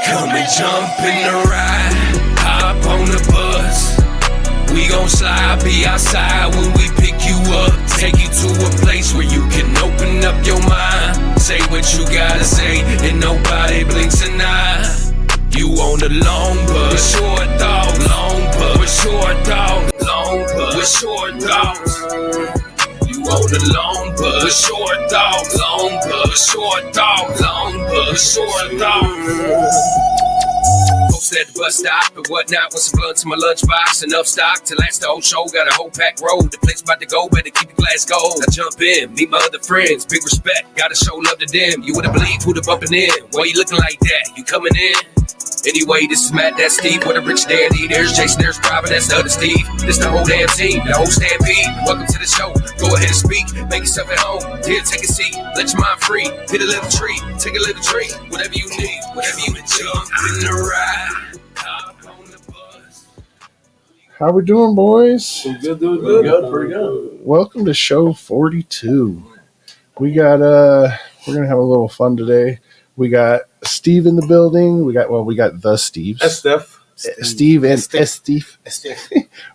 Come and jump in the ride, hop on the bus. We gon' slide, be outside when we pick you up. Take you to a place where you can open up your mind. Say what you gotta say, and nobody blinks an eye. You on the long bus, with short dogs, long bus, with short dogs, long bus, with short dogs. You on the long bus, with short dogs, long bus, with short dogs, long bus, with short dogs. Post at the bus stop and whatnot with some blunts in my lunchbox. Enough stock to last the whole show. Got a whole packed road. The place about to go, better keep your glass cold. I jump in, meet my other friends. Big respect, gotta show love to them. You wouldn't believe who the bumping in. Why you looking like that? You coming in? Anyway, this is Matt, that's Steve, with a rich Danny. There's Jason, there's Robin, that's the other Steve. This the whole damn team, the whole stampede. Welcome to the show, go ahead and speak. Make yourself at home, here, take a seat. Let your mind free, hit a little tree. Take a little tree, whatever you need. Whatever you need, jump in the ride, hop on the bus. How we doing, boys? Good, pretty good. Welcome to show 42. We got we're gonna have a little fun today. We got Steve in the building. We got the Steves. That's Steph. Steve and Steve.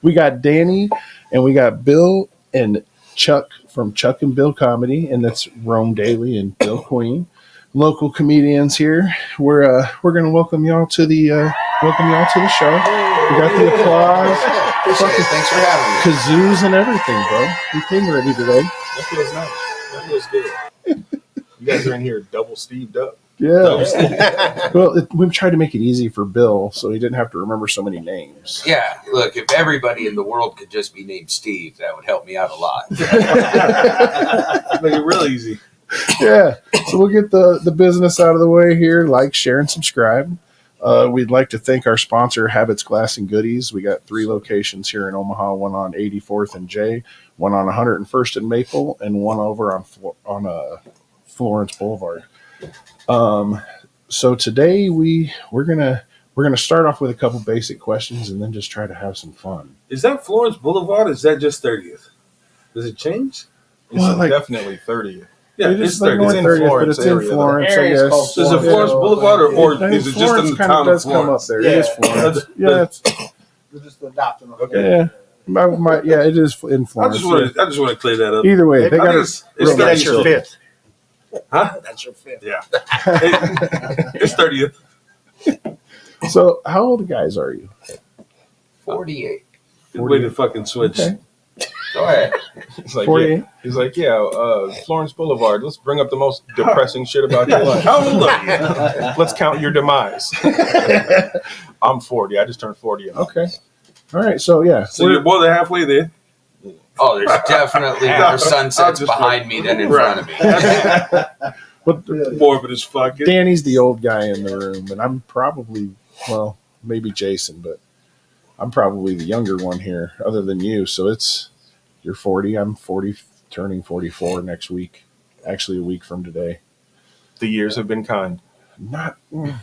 We got Danny, and we got Bill and Chuck from Chuck and Bill Comedy, and that's Rome Dailey and Bill Queen, local comedians here. We're gonna welcome y'all to the show. We got the applause. Thanks for having me. Kazoos and everything, bro. You came ready today. That feels nice. That feels good. You guys are in here double Steved up. Yeah. Well, we've tried to make it easy for Bill so he didn't have to remember so many names. Yeah, look, if everybody in the world could just be named Steve, that would help me out a lot. Make it real easy. Yeah. So we'll get the business out of the way here. Like, share, and subscribe. We'd like to thank our sponsor, Habits Glass and Goodies. We got 3 locations here in Omaha, one on 84th and J, one on 101st and Maple, and one over on Florence Boulevard. So today we're gonna start off with a couple basic questions and then just try to have some fun. Is that Florence Boulevard or is that just 30th? Does it change? Well, It's definitely 30th. Yeah, it's it's like 30th. It's in 30th, but Florence it's in area, though. Florence, I Area is guess. called Is it Florence Boulevard or I is think it just in the kind town of of does come up Florence? there. Yeah. It is Florence. Yeah, it's, We're just adopting them. Okay. yeah. Yeah, it is in I Florence. just want to clear that up. Either way, they I got think it. it's That's your 30th. fifth. Huh? That's your fifth. Yeah. It's 30th. So, how old guys are you? 48. Good way to fucking switch. Okay. Go ahead. He's like, 48. He's like, Florence Boulevard. Let's bring up the most depressing shit about your life. How old are you? Let's count your demise. I'm 40. I just turned 40. Okay. All right. So yeah. So you're more than halfway there. Oh, there's definitely more sunsets behind me than in front of me. But Morbid as fuck. Danny's the old guy in the room, and I'm probably, well, maybe Jason, but I'm probably the younger one here, other than you. So you're 40. I'm 40, turning 44 next week. Actually, a week from today. The years have been kind. Not. That's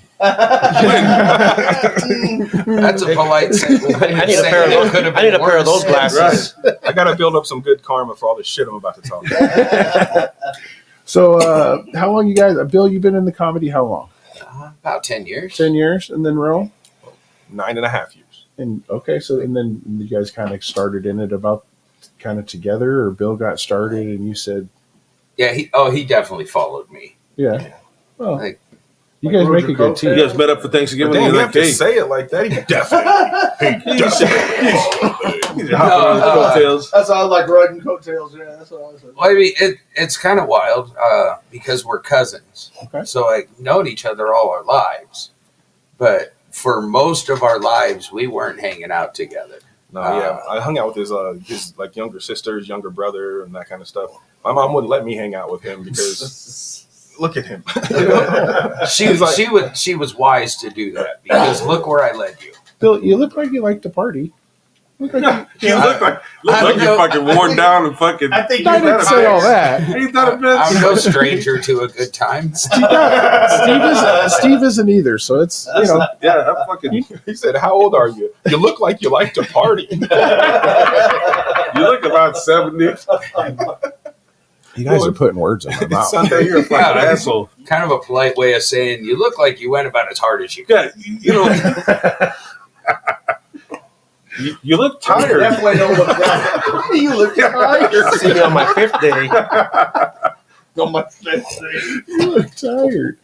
a polite sentence. I need a pair of those. I need a pair of those glasses. I got to build up some good karma for all the shit I'm about to talk about. So, how long you guys? Bill, you've been in the comedy how long? About 10 years. 10 years, and then Ro? 9.5 years. And okay, so and then you guys kind of started in it about kind of together, or Bill got started, and you said, Yeah, he definitely followed me. yeah. Well, Like, you guys make a good team. You guys met up for Thanksgiving. Damn, and you you're have like, to hey, say it like that. He definitely. he's hopping on his coattails. That's all like riding coattails. Yeah, that's what I was saying. well, I mean, it's kind of wild because we're cousins. Okay. So, like, known each other all our lives. But for most of our lives, we weren't hanging out together. No, yeah. I hung out with his like younger sister, his younger brother, and that kind of stuff. My mom wouldn't let me hang out with him because look at him. She was wise to do that because look where I led you. Bill, you look like you like to party. Look like You look like you're fucking worn down and fucking. I think I didn't say all that. Ain't that a I'm bitch? no stranger to a good time. Steve isn't either, so it's Yeah, that fucking. He said, "How old are you? You look like you like to party." You look about 70. You guys are putting words in my It's mouth. Sunday. You're a fucking asshole. Kind of a polite way of saying you look like you went about as hard as you could. Yeah, you know, you look tired. Definitely don't look right. You look tired. See me on my 5th day. On my fifth day. You look tired.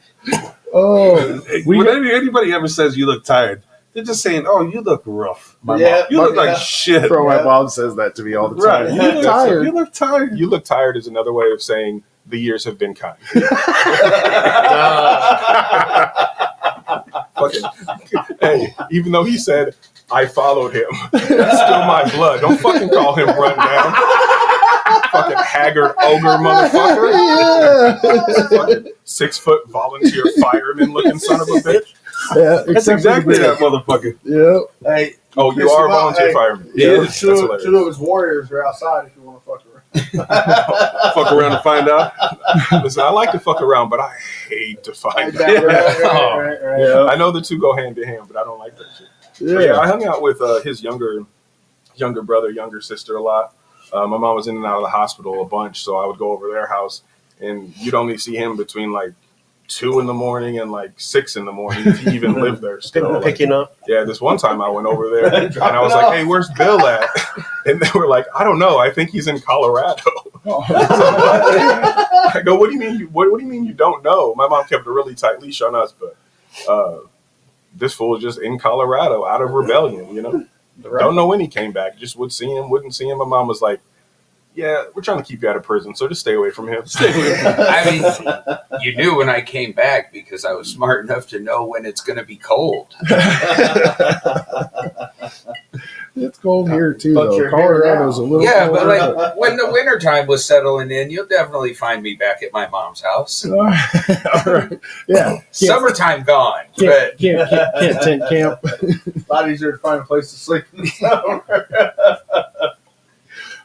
Oh, When anybody ever says you look tired, they're just saying, "Oh, you look rough. Yeah, You look yeah. like shit." bro, my mom says that to me all the Right? time. You look tired. You look tired. You look tired is another way of saying the years have been kind. Fucking, hey, even though he said I followed him, it's still my blood. Don't fucking call him run down. Fucking haggard ogre motherfucker. Fucking 6-foot volunteer fireman looking son of a bitch. Yeah, That's exactly that motherfucker. Yeah. Hey, Oh, you piss are a him off, volunteer hey. fireman. Yeah, That's two hilarious. of his warriors are outside if you want to fuck around. Fuck around and find out. Listen, I like to fuck around, but I hate to find out. Right. Yeah. I know the two go hand in hand, but I don't like that shit. But yeah, I hung out with his younger brother, younger sister a lot. My mom was in and out of the hospital a bunch, so I would go over their house, and you'd only see him between like 2 in the morning and like 6 in the morning if he even lived there still. Like, Picking up. yeah, this one time I went over there and I was like, "Hey, where's Bill at?" And they were like, "I don't know. I think he's in Colorado." I go, "What do you mean? What do you mean you don't know?" My mom kept a really tight leash on us, but this fool is just in Colorado out of rebellion, you know. Don't know when he came back. Just would see him, wouldn't see him. My mom was like, "Yeah, we're trying to keep you out of prison, so just stay away from him." I mean, you knew when I came back because I was smart enough to know when it's going to be cold. It's cold here too, But though. you're here Colorado's a now. little Yeah, but colder. like when the wintertime was settling in, you'll definitely find me back at my mom's house. All right. Yeah. Summertime gone, but Can't tent camp. A lot easier to find a place to sleep in the summer.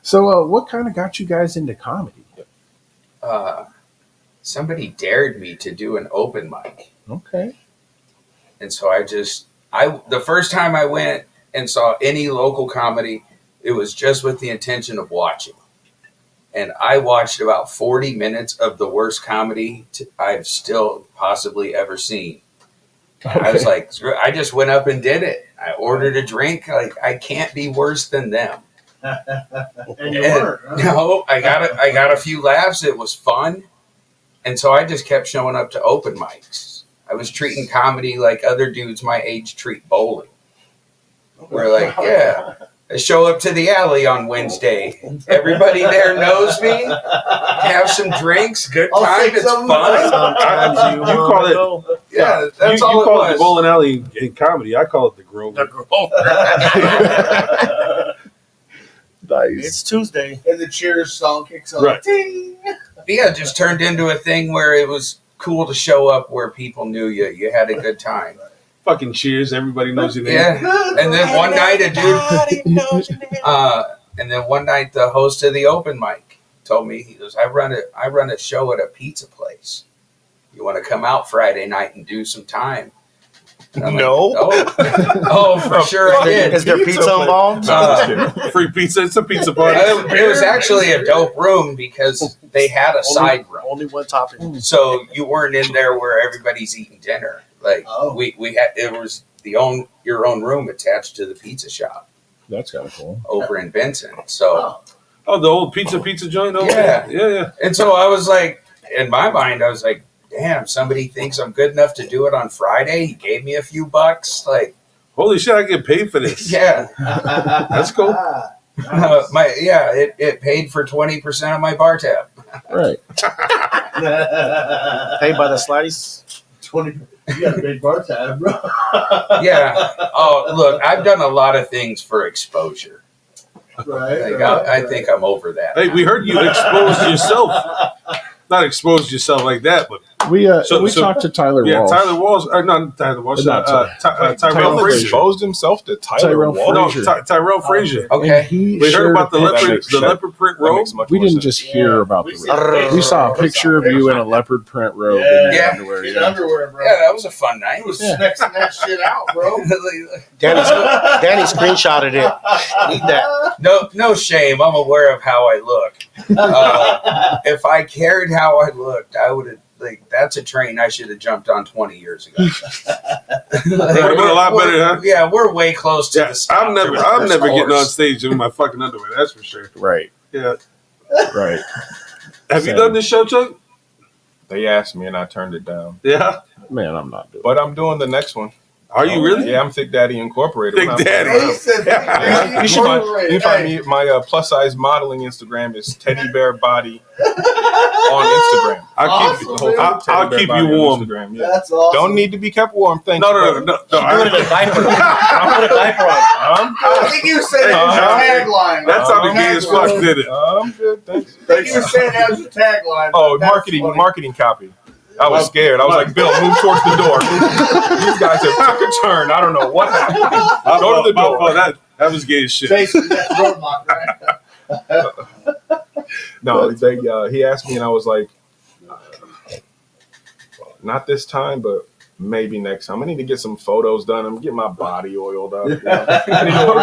So, what kind of got you guys into comedy? somebody dared me to do an open mic. Okay. And so the first time I went and saw any local comedy, it was just with the intention of watching. And I watched about 40 minutes of the worst comedy I've still possibly ever seen. Okay. I was like, I just went up and did it. I ordered a drink. Like, I can't be worse than them. And you weren't. Huh? No, I got a few laughs. It was fun. And so I just kept showing up to open mics. I was treating comedy like other dudes my age treat bowling. We're like, yeah, I show up to the alley on Wednesday. Everybody there knows me. Have some drinks, good time, it's fun. Sometimes you call it, yeah, that's you all call it it the bowling alley in comedy. I call it the Grover. Nice. It's Tuesday. And the Cheers song kicks on. Right. Ding. Yeah, it just turned into a thing where it was cool to show up where people knew you. You had a good time. Fucking Cheers. Everybody knows your name. Yeah. And then one night a dude, and then one night the host of the open mic told me, he goes, I run a show at a pizza place. You want to come out Friday night and do some time? No. Like, oh, for sure I did. Is there pizza involved? Free pizza. It's a pizza party. It was actually a dope room because they had a side room. Only one topping. So you weren't in there where everybody's eating dinner. Like we had, it was your own room attached to the pizza shop That's kind of cool. over in Benson. So Oh, the old pizza joint over Yeah. there? Yeah. and so I was like, in my mind, I was like, damn, somebody thinks I'm good enough to do it on Friday. He gave me a few bucks. Like, Holy shit, I get paid for this. yeah, That's cool. it paid for 20% of my bar tab. Right. Paid by the slice. 20. You got a big bar tab, bro. Yeah. Oh, look, I've done a lot of things for exposure. Right. Like, I think I'm over that. Hey, we heard you exposed yourself. Not exposed yourself like that, but We talked to Tyler Walsh. Tyler Walsh. Not Tyler Walsh. Tyrell Frazier. exposed himself to Tyrell Walsh. Frazier. No, Tyrell Frazier. Okay. We heard about the leopard print robe. We didn't just hear about the robe. We saw a picture of you in a leopard print robe in your underwear. In underwear, bro. Yeah, that was a fun night. He was snexing that shit out, bro. Danny screenshotted it. Need that. No shame. I'm aware of how I look. If I cared how I looked, I would have. That's a train I should have jumped on 20 years ago. We're a lot better, huh? Yeah, we're way close to the stop. I'm never getting on stage in my fucking underwear. That's for sure. Right. Yeah. Right. Have you done this show, Chuck? They asked me and I turned it down. Yeah. Man, I'm not doing it. But I'm doing the next one. Are you really? Yeah, I'm Thick Daddy Incorporated. Thick Daddy. He said, You can find me. My plus size modeling Instagram is Teddy Bear Body on Instagram. I'll keep you warm. Instagram, yeah. That's awesome. Don't need to be kept warm. Thanks. Do it in a diaper. I'll put a diaper on. I think you said that was your tagline. That sounded gay as fuck, did it? I'm good. Thanks. I think you were saying that was your tagline. Oh, marketing copy. I was scared. I was like, Bill, move towards the door. These guys have took a turn. I don't know what happened. Go to the door. That was gay as shit. Jason, that's roadblock, right? No, he asked me, and I was like, not this time, but maybe next time. I need to get some photos done. I'm getting my body oiled up. You know?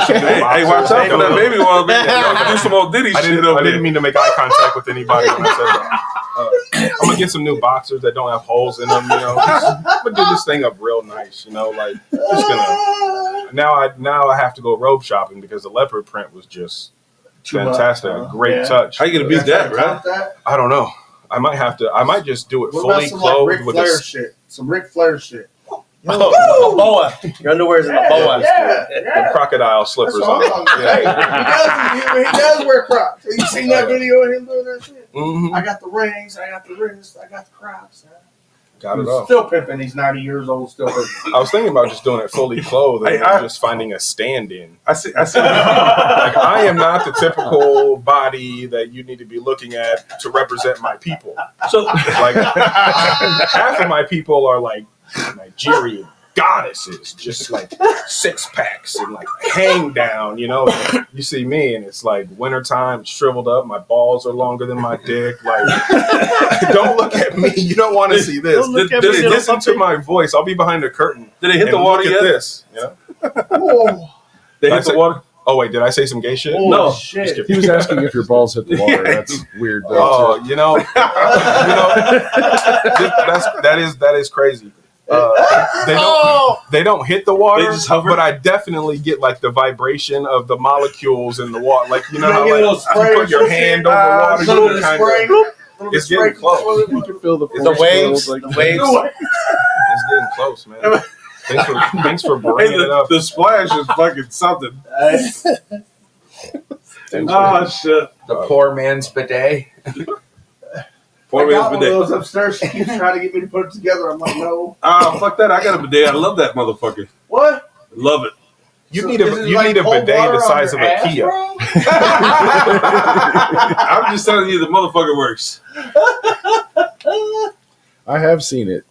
Hey, watch out for that baby oil. Y'all do some old Diddy shit over I didn't mean to make eye contact with anybody when I said that. I'm gonna get some new boxers that don't have holes in them. You know, I'm gonna do this thing up real nice. You know, like just gonna. Now I have to go robe shopping because the leopard print was just fantastic. A great touch. How you gonna beat that, right? I don't know. I might just do it What fully about some clothed Ric with Flair a. shit? Some Ric Flair shit. A boa. Your underwear's in a boa. With crocodile slippers on. Hey, he does wear Crocs. Have you seen that video of him doing that shit? Mm-hmm. I got the rings, I got the wrists, I got the Crocs. Got it He's off. still pimping. He's 90 years old, still pimping. I was thinking about just doing it fully clothed and just finding a stand-in. I see. Like, I am not the typical body that you need to be looking at to represent my people. So, like, half of my people are like Nigerian goddesses, just like six packs and like hang down, you know. You see me and it's like wintertime, shriveled up, my balls are longer than my dick. Like, don't look at me. You don't want to see this. Listen to my voice. I'll be behind the curtain. Did they hit the water look yet? at this. You know? They hit the water? Oh wait, did I say some gay shit? No. Shit. He was asking if your balls hit the water. That's weird. Oh, that is crazy. They don't hit the water, but I definitely get like the vibration of the molecules in the water. Like how like, you put your hand over water, you kind of. It's getting close. You can feel the waves. Like, the waves. It's getting close, man. Thanks for bringing it up. The splash is fucking something. Oh shit! The poor man's bidet. I got one of those upstairs. She keeps trying to get me to put it together. I'm like, no. Fuck that! I got a bidet. I love that motherfucker. What? Love it. You need a bidet the size of a Kia. I'm just telling you, the motherfucker works. I have seen it.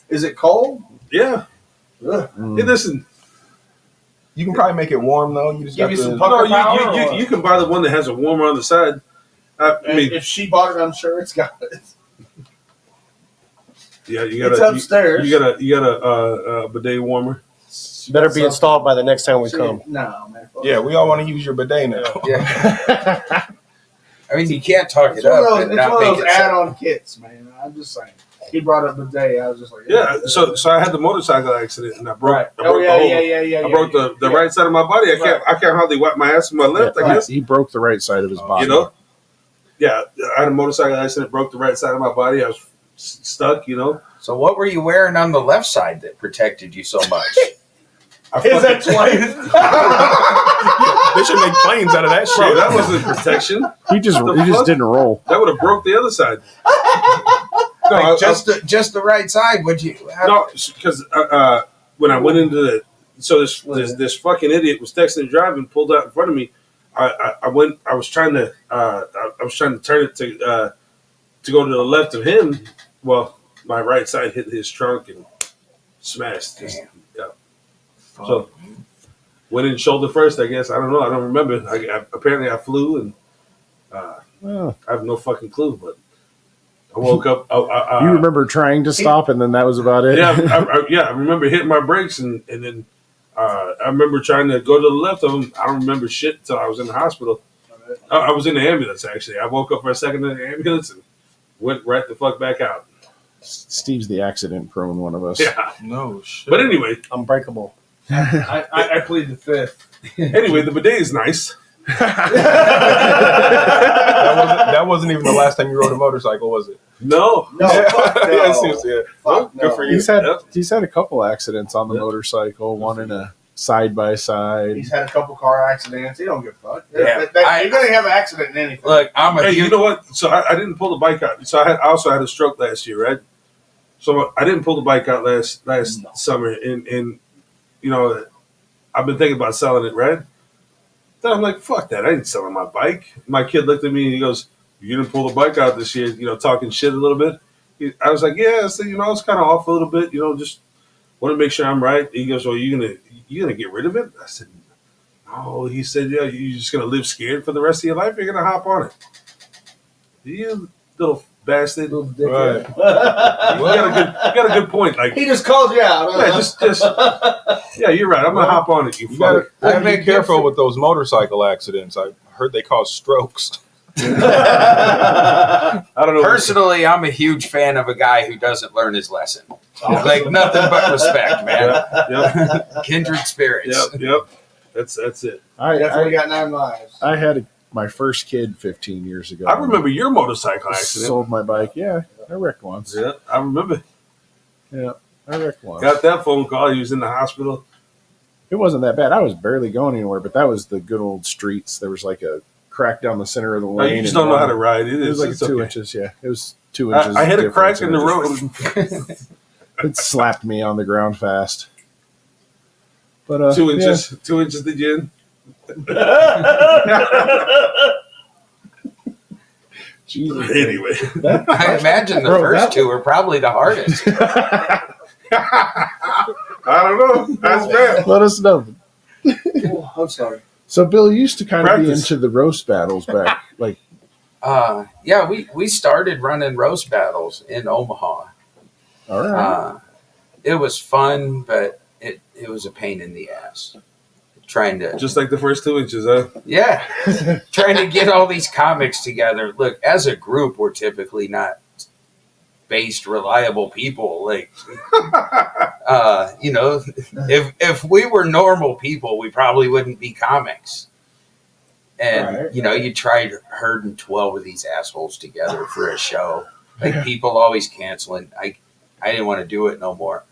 Is it cold? Yeah. Hey, listen. You can probably make it warm though. You just Give got you to. some pucker power. You can buy the one that has a warmer on the side. I mean, if she bought it, I'm sure it's got it. Yeah, you got it's upstairs. You got a bidet warmer. Better be installed by the next time we come. No, man. Yeah, we all want to use your bidet now. Yeah. I mean, you can't talk It's it up. one of and not make those it add-on kits, man. I'm just saying. He brought up bidet. I was just like, yeah. So I had the motorcycle accident and I broke. Right. I broke Yeah. I broke the right side of my body. I can't hardly wipe my ass with my left. I guess he broke the right side of his body. You know. Yeah, I had a motorcycle accident. Broke the right side of my body. I was stuck. You know. So what were you wearing on the left side that protected you so much? Is that twice? They should make planes out of that shit. Bro, that wasn't protection. He just didn't roll. That would have broke the other side. No, Like just the right side. Would you? No, because when I went into this fucking idiot was texting and driving, pulled out in front of me. I was trying to turn it to go to the left of him. Well, my right side hit his trunk and smashed. Damn. Yeah. So went in shoulder first, I guess. I don't know. I don't remember. Apparently I flew and I have no fucking clue. But I woke up. You remember trying to stop, and then that was about it. Yeah, I remember hitting my brakes, and then I remember trying to go to the left of him. I don't remember shit until I was in the hospital. I was in the ambulance, actually. I woke up for a second in the ambulance and went right the fuck back out. Steve's the accident-prone one of us. Yeah. No shit. But anyway. Unbreakable. I plead the fifth. Anyway, the bidet is nice. That wasn't even the last time you rode a motorcycle, was it? No. No, fuck no. Yeah, it seems, yeah. Well, Fuck good no. for you. He's had a couple accidents on the motorcycle. One in a side-by-side. He's had a couple car accidents. He don't give a fuck. Yeah, You're gonna have an accident in anything. Look, I'm a Hey, huge. you know what? So I didn't pull the bike out. So I also had a stroke last year, right? So I didn't pull the bike out last summer, and I've been thinking about selling it, right? Then I'm like, fuck that! I ain't selling my bike. My kid looked at me and he goes, "You didn't pull the bike out this year," talking shit a little bit. I was like, "Yeah," so, I was kind of off a little bit, just want to make sure I'm right. He goes, "Well, you gonna get rid of it?" I said, "No." He said, "Yeah, you're just gonna live scared for the rest of your life. You're gonna hop on it." You little bastard. Little Right. dickhead. You got a good point. Like, He just called you out. yeah, just yeah, you're right. I'm gonna hop on it. You You fuck. gotta be careful with those motorcycle accidents. I heard they cause strokes. I don't know. Personally, I'm a huge fan of a guy who doesn't learn his lesson. Like nothing but respect, man. Yep. Kindred spirits. Yep. That's it. That's why we got 9 lives. I had my first kid 15 years ago. I remember your motorcycle accident. Sold my bike. Yeah, I wrecked once. Yeah, I remember. Yeah, I wrecked once. Got that phone call. He was in the hospital. It wasn't that bad. I was barely going anywhere, but that was the good old streets. There was like a crack down the center of the Oh, lane. you just and don't know how one- to ride. It was like It's 2 okay. inches. Yeah, it was 2 inches. I had a difference, crack in and the it just- road. It slapped me on the ground fast. But 2 inches. 2 inches did you in? Jesus. Anyway. I imagine the Bro, first that- two are probably the hardest. I don't know. That's bad. Let us know. Oh, I'm sorry. So Bill, you used to kind of be Practice. into the roast battles back, like Yeah, we started running roast battles in Omaha. all right. It was fun, but it was a pain in the ass. Trying to Just like the first 2 inches, huh? Yeah. Trying to get all these comics together. Look, as a group, we're typically not based, reliable people. Like, if we were normal people, we probably wouldn't be comics. And, Right. you tried herding 12 of these assholes together for a show. Like, people always canceling. I didn't want to do it no more.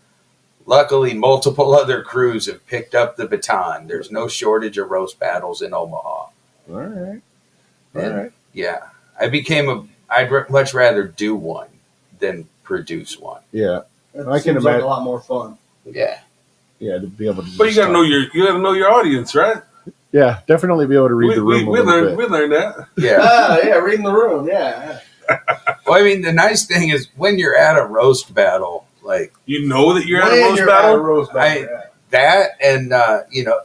Luckily, multiple other crews have picked up the baton. There's no shortage of roast battles in Omaha. All right. All And, right. yeah, I'd much rather do one than produce one. Yeah. That I can seems like imagine- a lot more fun. Yeah. Yeah, to be able to. But you just gotta know talk. your audience, right? Yeah, definitely be able to read the room a little bit. We learned that. Yeah. Yeah, reading the room. Yeah. Well, I mean, the nice thing is when you're at a roast battle, like You know that you're at a When roast you're at a battle. roast battle, I- that, and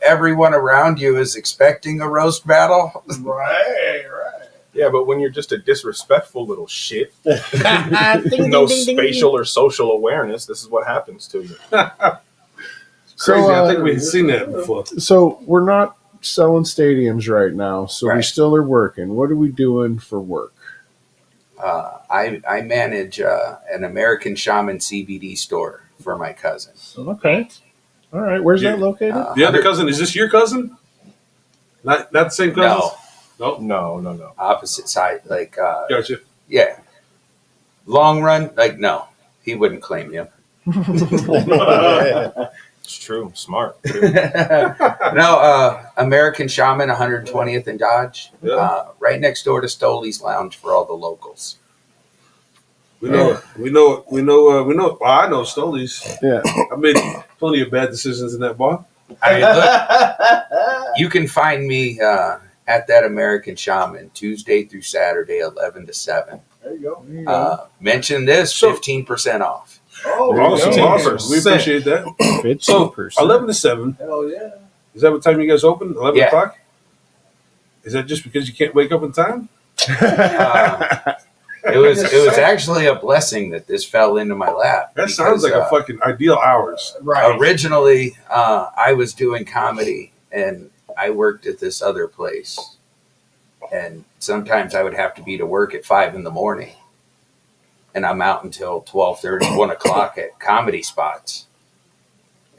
everyone around you is expecting a roast battle. right. Yeah, but when you're just a disrespectful little shit, no spatial or social awareness, this is what happens to you. Crazy. I think uh, we've seen that before. So we're not selling stadiums right now, so we Right. still are working. What are we doing for work? I manage an American Shaman CBD store for my cousin. Okay. All right. Where's that located? The other cousin, is this your cousin? Not the same cousin? No, No. opposite side. Like, Gotcha. yeah. Long run, like, no, he wouldn't claim you. It's true. Smart. No, American Shaman, 120th and Dodge, Yeah. right next door to Stoley's Lounge for all the locals. We know. Well, I know Stoley's. Yeah. I made plenty of bad decisions in that bar. I mean, look, you can find me at that American Shaman Tuesday through Saturday, 11 to 7. There you go. Mention this, 15% off. Oh, Awesome, go. awesome. We appreciate that. 15%. So 11 to 7. hell yeah. Is that what time you guys open? 11 Yeah. o'clock? Is that just because you can't wake up in time? It was actually a blessing that this fell into my lap. That sounds like a fucking ideal hours. Right. Originally, I was doing comedy and I worked at this other place. And sometimes I would have to be to work at 5 a.m. And I'm out until 12:30, 1 o'clock at comedy spots.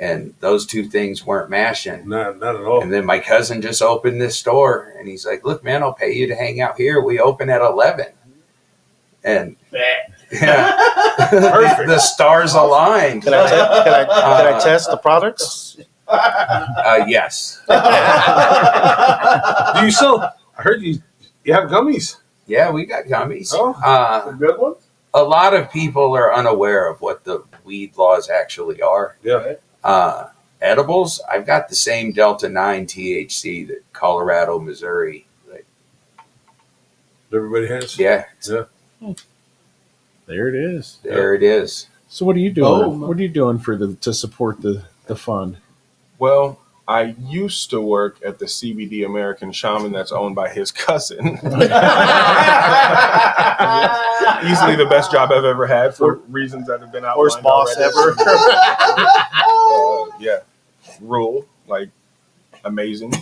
And those two things weren't mashing. Not at all. And then my cousin just opened this store and he's like, look, man, I'll pay you to hang out here. We open at 11. And yeah, the stars aligned. Can I test the products? Yes. Do you sell? I heard you have gummies. Yeah, we got gummies. Oh. Good one? A lot of people are unaware of what the weed laws actually are. Yeah. Edibles, I've got the same Delta 9 THC that Colorado, Missouri. Everybody has. Yeah, There it is. there it is. So what are you doing? Oh. What are you doing to support the fund? Well, I used to work at the CBD American Shaman that's owned by his cousin. Easily the best job I've ever had for reasons that have been outlined. Worst boss already. ever. Yeah, rule, like, amazing.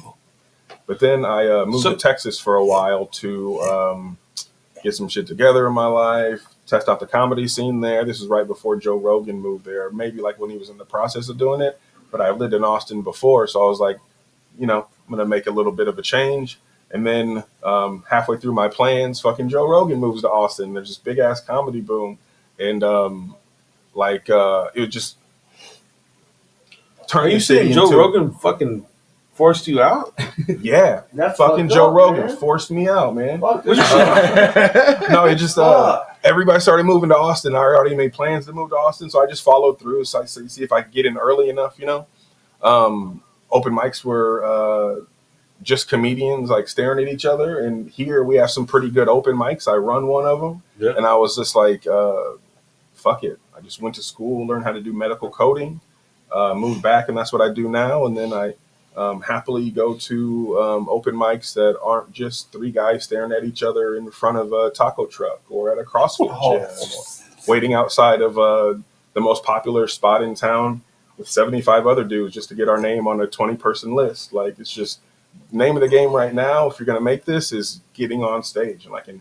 But then I moved to Texas for a while to get some shit together in my life, test out the comedy scene there. This is right before Joe Rogan moved there, maybe like when he was in the process of doing it. But I lived in Austin before, so I was like, I'm going to make a little bit of a change. And then halfway through my plans, fucking Joe Rogan moves to Austin. There's this big-ass comedy boom. And, it just turned Are you saying Joe Rogan fucking forced you out? Yeah. That's fucking fucked Joe up, Rogan man. forced me out, man. Fuck this No, it just everybody started moving to Austin. I already made plans to move to Austin, so I just followed through. So I see if I could get in early enough, Open mics were just comedians like staring at each other, and here we have some pretty good open mics. I run one of them, and I was just like, fuck it. I just went to school, learned how to do medical coding, moved back, and that's what I do now. And then I happily go to open mics that aren't just three guys staring at each other in front of a taco truck or at a CrossFit gym, or waiting outside of the most popular spot in town with 75 other dudes just to get our name on a 20-person list. Like, it's just name of the game right now. If you're going to make this, is getting on stage, and I can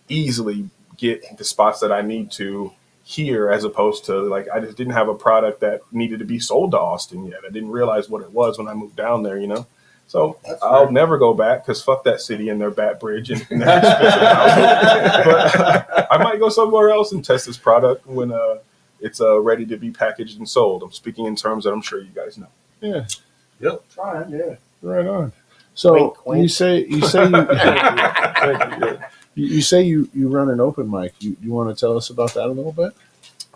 easily get the spots that I need to here, as opposed to, like, I just didn't have a product that needed to be sold to Austin yet. I didn't realize what it was when I moved down there, So I'll never go back, because fuck that city and their Bat Bridge and their expensive housing. But I might go somewhere else and test this product when it's ready to be packaged and sold. I'm speaking in terms that I'm sure you guys know. Yeah. Yep. Trying, yeah. Right on. So Wink, wink. you say you say you run an open mic. You want to tell us about that a little bit?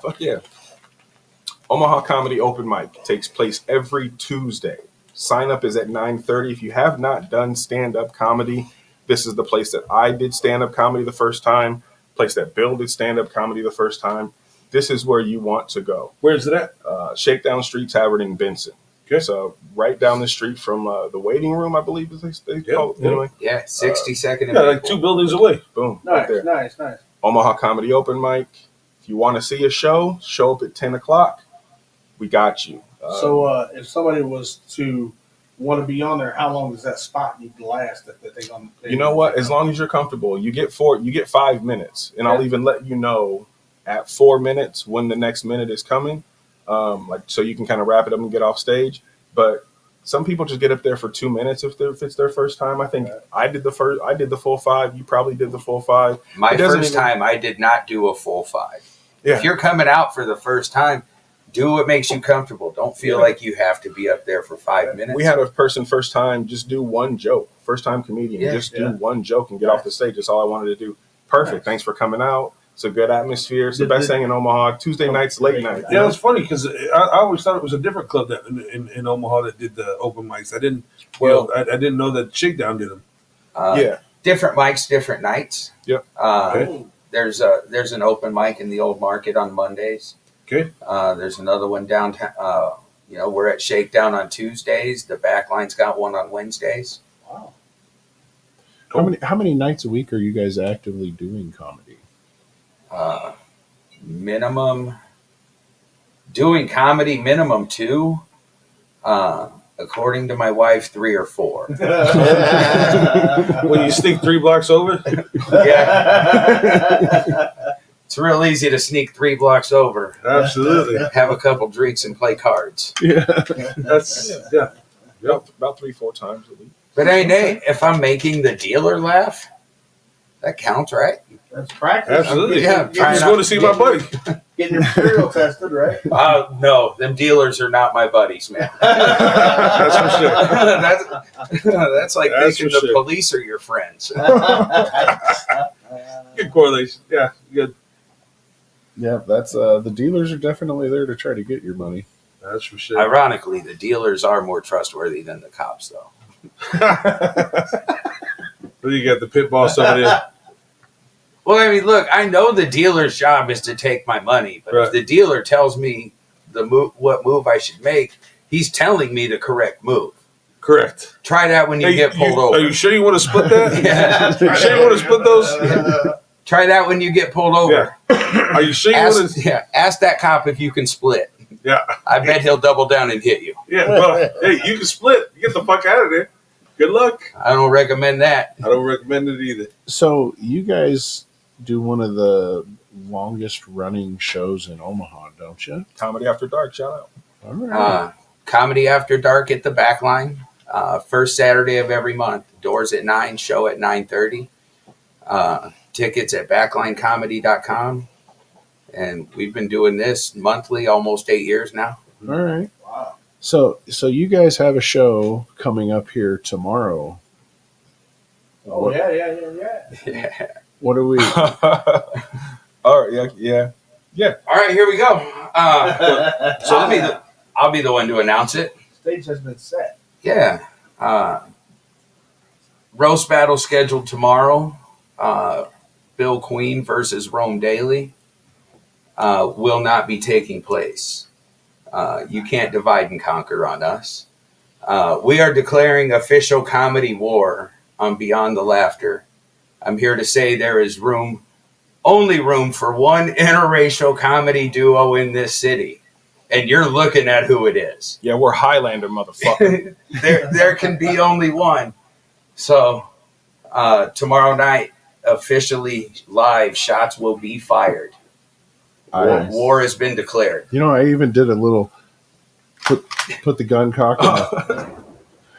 Fuck yeah. Omaha Comedy Open Mic takes place every Tuesday. Sign up is at 9:30. If you have not done stand-up comedy, this is the place that I did stand-up comedy the first time, place that Bill did stand-up comedy the first time. This is where you want to go. Where's it at? Shakedown Street Tavern in Benson. Okay. So right down the street from the waiting room, I believe is they call it. Anyway, Yeah, 60-second. Yeah, like 2 buildings away. boom, right there. Nice. Omaha Comedy Open Mic. If you want to see a show, show up at 10 o'clock. We got you. So if somebody was to want to be on there, how long does that spot need to last? That they on? You know what? As long as you're comfortable, you get 5 minutes, and I'll even let you know at 4 minutes when the next minute is coming, so you can kind of wrap it up and get off stage. But some people just get up there for 2 minutes if it's their first time. I think I did the full 5. You probably did the full 5. My first time, I did not do a full 5. Yeah. If you're coming out for the first time, do what makes you comfortable. Don't feel like you have to be up there for 5 minutes. We had a person first time just do one joke. First time comedian, do one joke and get off the stage. That's all I wanted to do. Perfect. Thanks for coming out. It's a good atmosphere. It's the best thing in Omaha. Tuesday nights, late night. Yeah, it's funny because I always thought it was a different club that in Omaha that did the open mics. I didn't. I didn't know that Shakedown did them. Yeah. Different mics, different nights. Yep. there's an open mic in the old market on Mondays. Okay. There's another one downtown. We're at Shakedown on Tuesdays. The Backline's got one on Wednesdays. Wow. How many nights a week are you guys actively doing comedy? Minimum doing comedy, minimum 2. According to my wife, 3 or 4. When you sneak 3 blocks over? Yeah. It's real easy to sneak 3 blocks over. Absolutely. Have a couple drinks and play cards. Yeah. That's, yeah. About 3-4 times a week. But hey, Nate, if I'm making the dealer laugh, that counts, right? That's practice. Absolutely. Yeah, I'm just going to see my buddy. Getting your material tested, right? No, them dealers are not my buddies, man. That's for sure. That's like That's thinking for the sure. police are your friends. Good correlation. Yeah, good. Yeah, that's the dealers are definitely there to try to get your money. That's for sure. Ironically, the dealers are more trustworthy than the cops, though. Then you got the pit boss over there. Well, I mean, look, I know the dealer's job is to take my money, but Right. if the dealer tells me what move I should make, he's telling me the correct move. Correct. Try that when you get pulled over. Are you sure you want to split that? Yeah. You sure you want to split those? Try that when you get pulled over. Yeah. Are you sure you want to? Ask that cop if you can split. Yeah. I bet he'll double down and hit you. Yeah. Well, hey, you can split. Get the fuck out of there. Good luck. I don't recommend that. I don't recommend it either. So you guys do one of the longest running shows in Omaha, don't you? Comedy After Dark, shout out. All right. Comedy After Dark at the Backline. First Saturday of every month. Doors at 9, show at 9:30. Tickets at backlinecomedy.com. And we've been doing this monthly almost 8 years now. All right. Wow. So you guys have a show coming up here tomorrow. Oh, yeah. What are we? All right, yeah. All right, here we go. So I'll be the one to announce it. Stage has been set. Yeah. Roast battle scheduled tomorrow. Bill Queen versus Rome Dailey will not be taking place. You can't divide and conquer on us. We are declaring official comedy war on Beyond the Laughter. I'm here to say there is only room for one interracial comedy duo in this city. And you're looking at who it is. Yeah, we're Highlander, motherfucker. there can be only one. So tomorrow night, officially live, shots will be fired. War has been declared. You know, I even did a little put the gun cock in the,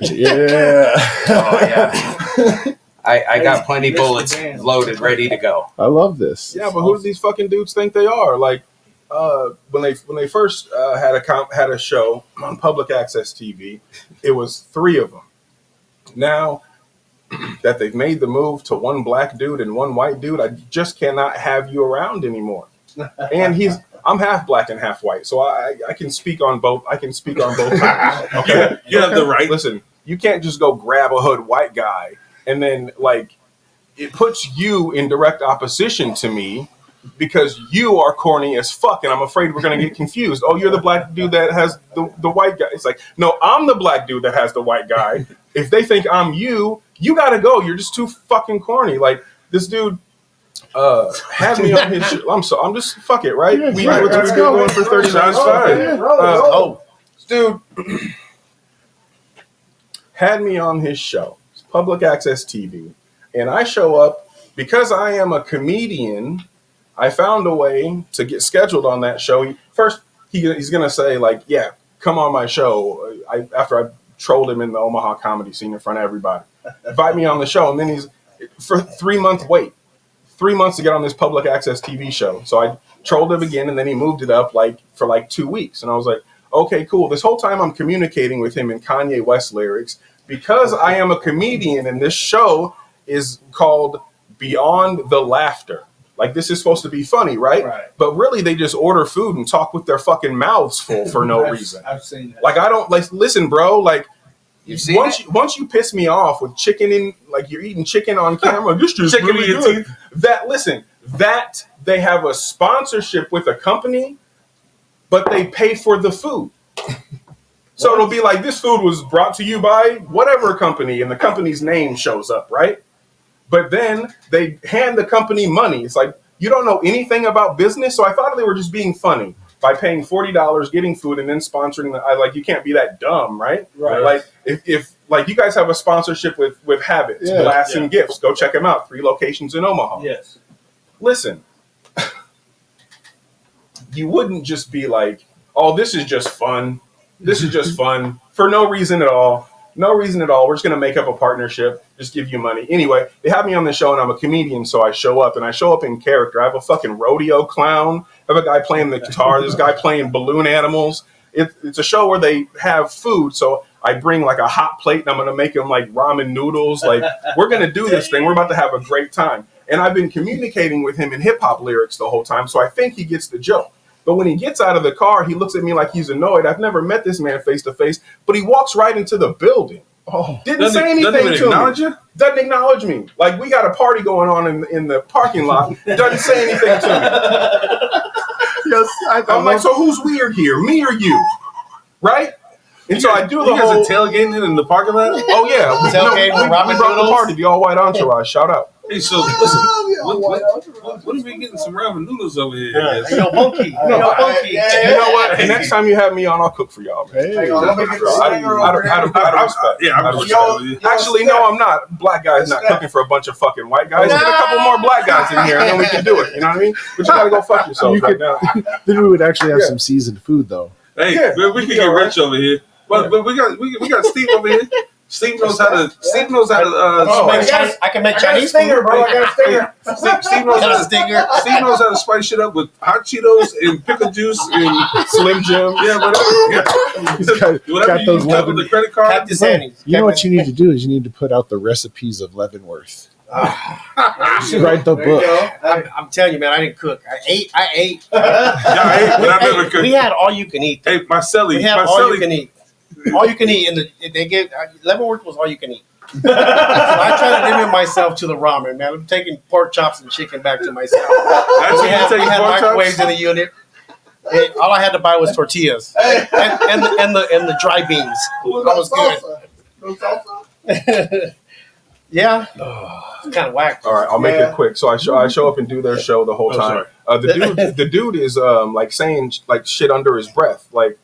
yeah. Oh, yeah. I got plenty bullets loaded, ready to go. I love this. Yeah, but who do these fucking dudes think they are? Like, when they first had a show on public access TV, it was 3 of them. Now that they've made the move to one black dude and one white dude, I just cannot have you around anymore. And I'm half black and half white, so I can speak on both. I can speak on both sides. Okay, You have the right. Listen, you can't just go grab a hood white guy and then like it puts you in direct opposition to me because you are corny as fuck, and I'm afraid we're gonna get confused. Oh, you're the black dude that has the white guy. It's like, no, I'm the black dude that has the white guy. If they think I'm you gotta go. You're just too fucking corny. Like this dude had me on his shit. I'm just fuck it, right? Yeah, We've right, been let's go. going for 30 Sounds minutes. fine. Dude had me on his show. It's public access TV. And I show up because I am a comedian. I found a way to get scheduled on that show. He's going to say like, yeah, come on my show. After I trolled him in the Omaha comedy scene in front of everybody, invite me on the show. And then he's for 3-month wait, 3 months to get on this public access TV show. So I trolled him again. And then he moved it up for 2 weeks. And I was like, okay, cool. This whole time I'm communicating with him in Kanye West lyrics because I am a comedian and this show is called Beyond the Laughter. Like, this is supposed to be funny, right? But really, they just order food and talk with their fucking mouths full for no reason. I've seen that. Like, I don't, listen, bro, like, once you piss me off with chicken in, like, you're eating chicken on camera, this just Chicken really in your good. that they have a sponsorship with a company, but they pay for the food. So it'll be like, this food was brought to you by whatever company, and the company's name shows up, right? But then they hand the company money. It's like, you don't know anything about business. So I thought they were just being funny by paying $40, getting food, and then sponsoring like, you can't be that dumb, right? Right. Like if like you guys have a sponsorship with Habits, Glass and Gifts, go check them out. 3 locations in Omaha. Yes. Listen, you wouldn't just be like, oh, this is just fun. This is just fun for no reason at all. No reason at all. We're just going to make up a partnership, just give you money. Anyway, they have me on the show, and I'm a comedian, so I show up, and I show up in character. I have a fucking rodeo clown. I have a guy playing the guitar. There's a guy playing balloon animals. It's a show where they have food, so I bring like a hot plate, and I'm going to make them like ramen noodles. Like, we're going to do this thing. We're about to have a great time. And I've been communicating with him in hip-hop lyrics the whole time, so I think he gets the joke. But when he gets out of the car, he looks at me like he's annoyed. I've never met this man face to face, but he walks right into the building. Didn't say anything to me. Doesn't acknowledge me. Like, we got a party going on in the parking lot. Doesn't say anything to me. Yes, I'm like, so who's weird here, me or you? Right? And so I do the You whole guys are tailgating in the parking lot? Oh yeah, Tailgate with we ramen brought the noodles? party, the all white entourage. Shout out. Hey, so listen, what if we getting some ramen noodles over here? Hey, yo, Bunky. No, Yo, Bunky. You know what? Next time you have me on, I'll cook for y'all, man. Hey, on, let me get the singer over Out of respect. Yeah, I'm Yo, Actually, no, I'm not. Black guys not cooking for a bunch of fucking white guys. Get a couple more black guys in here, and then we can do it. You know what I mean? But you gotta go fuck yourself You right could- now. Then we would actually have some seasoned food, though. Hey, Yeah, we can get rich over here. But we got Steve over here. Steve knows how to. Steve knows how to. I can make I got a Chinese stinger, food. bro. I got a stinger. Steve knows how to. Steve knows how to spice shit up with hot Cheetos and pickle juice and Slim Jim. yeah, whatever. He's got Whatever those you got with Levin. the credit card. Cactus Annie's. You know what you need to do is you need to put out the recipes of Leavenworth. You should write the There you book. go. I'm telling you, man, I didn't cook. I ate. Yeah, I ate, but I never cooked. We had all you can eat. Hey, my celly. We had all you can eat. All you can eat, and they gave Leavenworth was all you can eat. So I tried to limit myself to the ramen, man. I'm taking pork chops and chicken back to myself. That's we what had, you we take had pork microwaves chops? in the unit. And all I had to buy was tortillas and the dry beans. That was good. Yeah, it's kind of whack. All right, I'll make it quick. So I show up and do their show the whole time. The dude is like saying like shit under his breath, like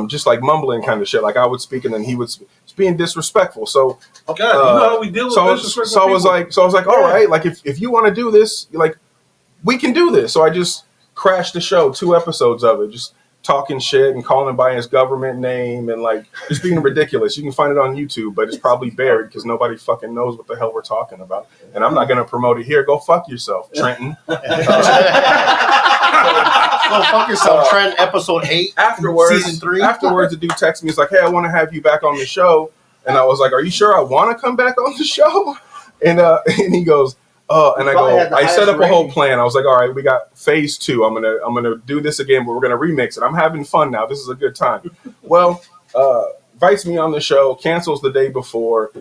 just like mumbling kind of shit. Like I would speak and then he was being disrespectful. So God, you know how we deal with disrespectful so I was people. like, all right, like if you want to do this, like we can do this. So I just crashed the show, 2 episodes of it, just talking shit and calling him by his government name and like just being ridiculous. You can find it on YouTube, but it's probably buried because nobody fucking knows what the hell we're talking about. And I'm not going to promote it here. Go fuck yourself, Trenton. So fuck yourself, Trent. Episode 8, Afterwards, season 3. the dude texted me. He's like, "Hey, I want to have you back on the show." And I was like, "Are you sure I want to come back on the show?" And he goes, and I probably had go, the I set up highest a whole rating. plan. I was like, all right, we got phase 2. I'm gonna do this again, but we're gonna remix it. I'm having fun now. This is a good time. Well, invites me on the show, cancels the day before,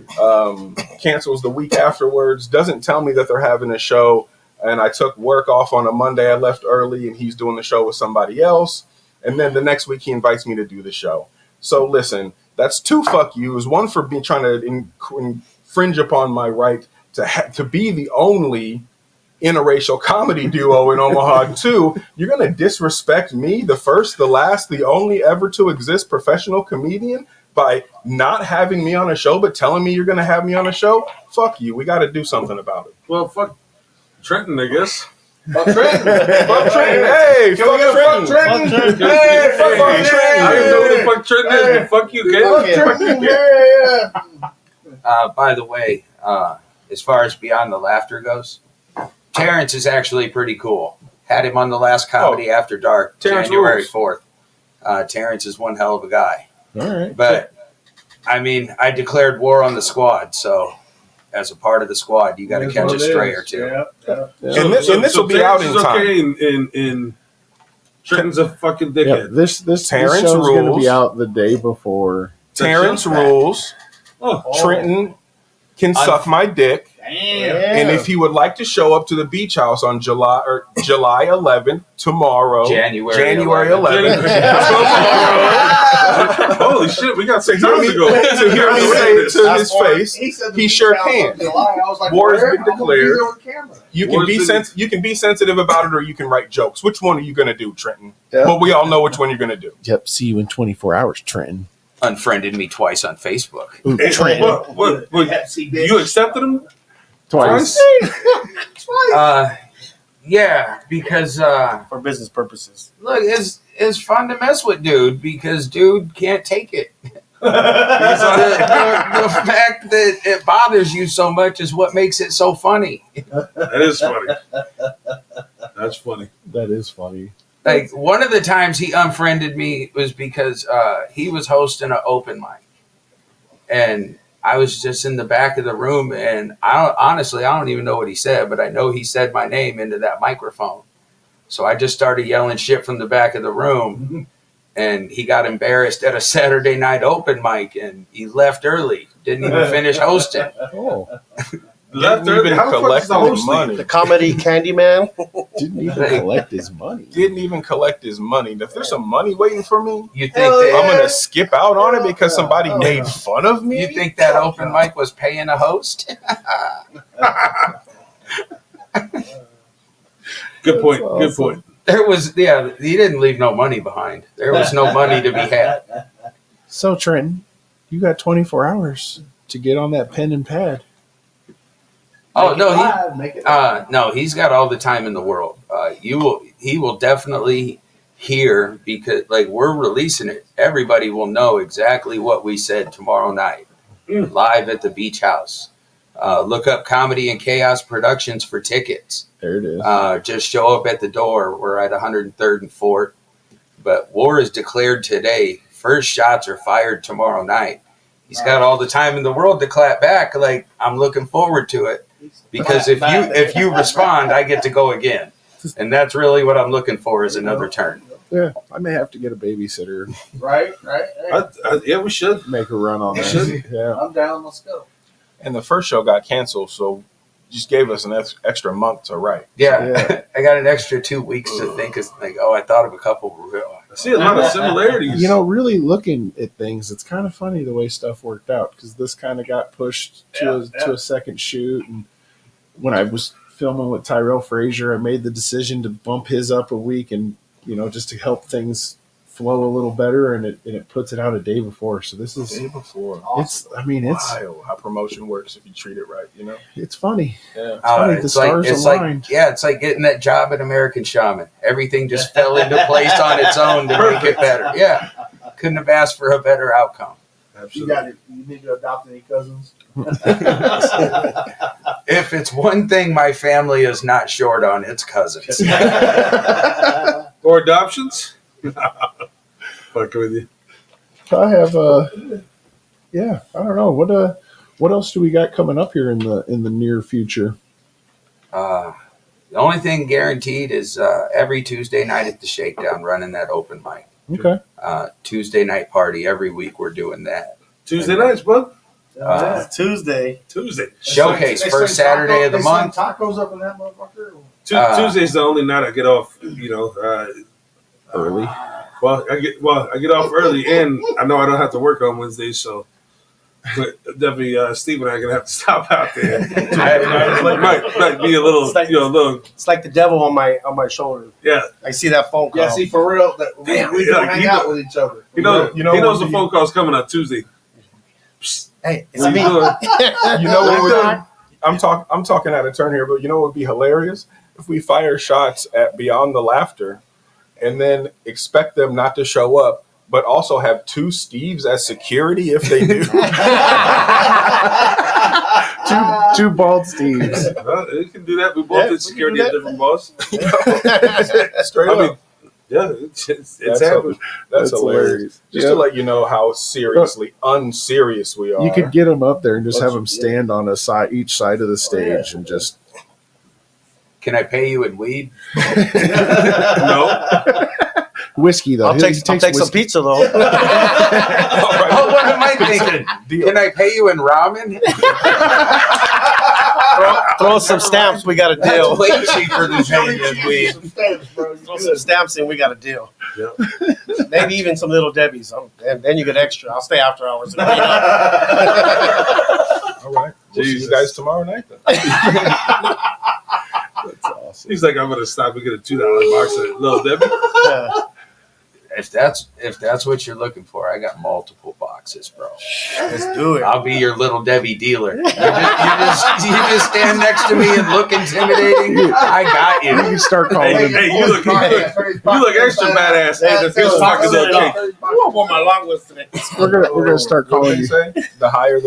cancels the week afterwards, doesn't tell me that they're having a show. And I took work off on a Monday. I left early, and he's doing the show with somebody else. And then the next week, he invites me to do the show. So listen, that's 2 fuck yous. 1 for me trying to infringe upon my right to be the only interracial comedy duo in Omaha. 2, you're going to disrespect me, the first, the last, the only ever to exist professional comedian by not having me on a show, but telling me you're going to have me on a show? Fuck you. We got to do something about it. Well, fuck Trenton, I guess. Fuck Trenton. Fuck Trenton. Hey, Can we get fuck a fuck Trenton. Trenton? Hey, fuck I Trenton. don't know who the fuck Trenton is, but fuck you, kid. Fuck Trenton. Yeah. By the way, as far as Beyond the Laughter goes, Terrence is actually pretty cool. Had him on the last Comedy After Dark, Terrence January rules. 4th. Terrence is one hell of a guy. All right. But, I mean, I declared war on the squad, so as a part of the squad, you got to catch a stray or 2. Yeah. And this will be out in Terrence is time. okay and Trenton's a fucking Yeah, dickhead. this Terrence show's going to rules. be out the day before. Terrence rules. Oh, Trenton can suck my dick. Damn. And if he would like to show up to the beach house on July 11th, tomorrow, January 11th. Holy shit, we got some To hear time me, to go. to hear me say it to his face, He said he sure can. War has been declared. You can you can be sensitive about it, or you can write jokes. Which one are you going to do, Trenton? Yeah. But we all know which one you're going to do. Yep. See you in 24 hours, Trenton. Unfriended me twice on Facebook. Ooh, Hey, Trenton. what, you accepted him? Twice. Yeah, because For business purposes. look, it's fun to mess with dude because dude can't take it. the fact that it bothers you so much is what makes it so funny. That is funny. That's funny. That is funny. Like one of the times he unfriended me was because he was hosting an open mic, and I was just in the back of the room, and I don't even know what he said, but I know he said my name into that microphone. So I just started yelling shit from the back of the room, and he got embarrassed at a Saturday night open mic, and he left early. Didn't even finish hosting. Oh, Left Didn't even How the fuck collect is the host money. The comedy Candyman. didn't even collect his money. Didn't even collect his money. If there's some money waiting for me, You think Hell that yeah. I'm going to skip out on it because somebody Oh, made yeah. fun of me? you think that open mic was paying a host? Good point. That's Good awesome. point. There was he didn't leave no money behind. There was no money to be had. So, Trenton, you got 24 hours to get on that pen and pad. Oh no, he. he's got all the time in the world. He will definitely hear because like we're releasing it. Everybody will know exactly what we said tomorrow night, live at the beach house. Look up Comedy and Chaos Productions for tickets. There it is. Just show up at the door. We're at 103rd and 4th. But war is declared today. First shots are fired tomorrow night. He's got all the time in the world to clap back. Like I'm looking forward to it because if you respond, I get to go again, and that's really what I'm looking for is another turn. Yeah, I may have to get a babysitter, Right. Yeah, we should. make a run on that. Should. Yeah. I'm down. Let's go. And the first show got canceled, so just gave us an extra month to write. Yeah, I got an extra 2 weeks to think. It's like, I thought of a couple. I see a lot of similarities. You know, really looking at things, it's kind of funny the way stuff worked out because this kind of got pushed to a second shoot. And when I was filming with Tyrell Frazier, I made the decision to bump his up a week and, just to help things flow a little better. And it puts it out a day before. So this The is, day before. it's Wild how promotion works if you treat it right, it's funny. Yeah. funny, the stars aligned. It's like getting that job at American Shaman. Everything just fell into place on its own to make it better. Yeah, couldn't have asked for a better outcome. You Absolutely. got it. You need to adopt any cousins? If it's one thing my family is not short on, it's cousins. Or adoptions. Fuck with you. I have I don't know what else do we got coming up here in the near future. The only thing guaranteed is every Tuesday night at the Shakedown, running that open mic. Okay. Tuesday night party every week. We're doing that. Tuesday nights, bud. Tuesday. Showcase They first send Saturday of the they send month. Tacos up in that motherfucker. Tuesday's the only night I get off. Early. Well, I get off early, and I know I don't have to work on Wednesdays, so but definitely Steve and I are gonna have to stop out there. might be a little, It's like the devil on my shoulder. Yeah, I see that phone call. Yeah, see, for real, that we Damn, don't yeah, hang you out know- with each other. he knows what the we- phone call's coming on Tuesday. Hey, it's What you me. doing? You know what would, I'm talking out of turn here, but you know what would be hilarious? If we fire shots at Beyond the Laughter and then expect them not to show up, but also have two Steves as security if they do. Two bald Steves. You can do that. We both did security at different bosses. Straight I up. mean, yeah, it's That's happened. That's That's hilarious. hilarious. Just to let you know how seriously unserious we are. You could get them up there and just have them stand on each side of the stage and just. Can I pay you in weed? No, whiskey though. I'll take some whiskey. pizza though. Oh, what am I thinking? Can I pay you in ramen? Throw some stamps. We got a deal. Way cheaper than paying in weed. Throw some stamps in. We got a deal. Yep. Maybe even some little Debbie's. And then you get extra. I'll stay after hours. All right. We'll see you guys tomorrow night then. That's awesome. He's like, I'm gonna stop and get a $2 box of Little Debbie. Yeah. If that's what you're looking for, I got multiple boxes, bro. Let's do it. I'll be your little Debbie dealer. You just stand next to me and look intimidating. I got You you. can start calling him. Hey, you look extra badass. Hey, the Feels like a little cake. I want my long list today. We're gonna start What calling did you. you say? The higher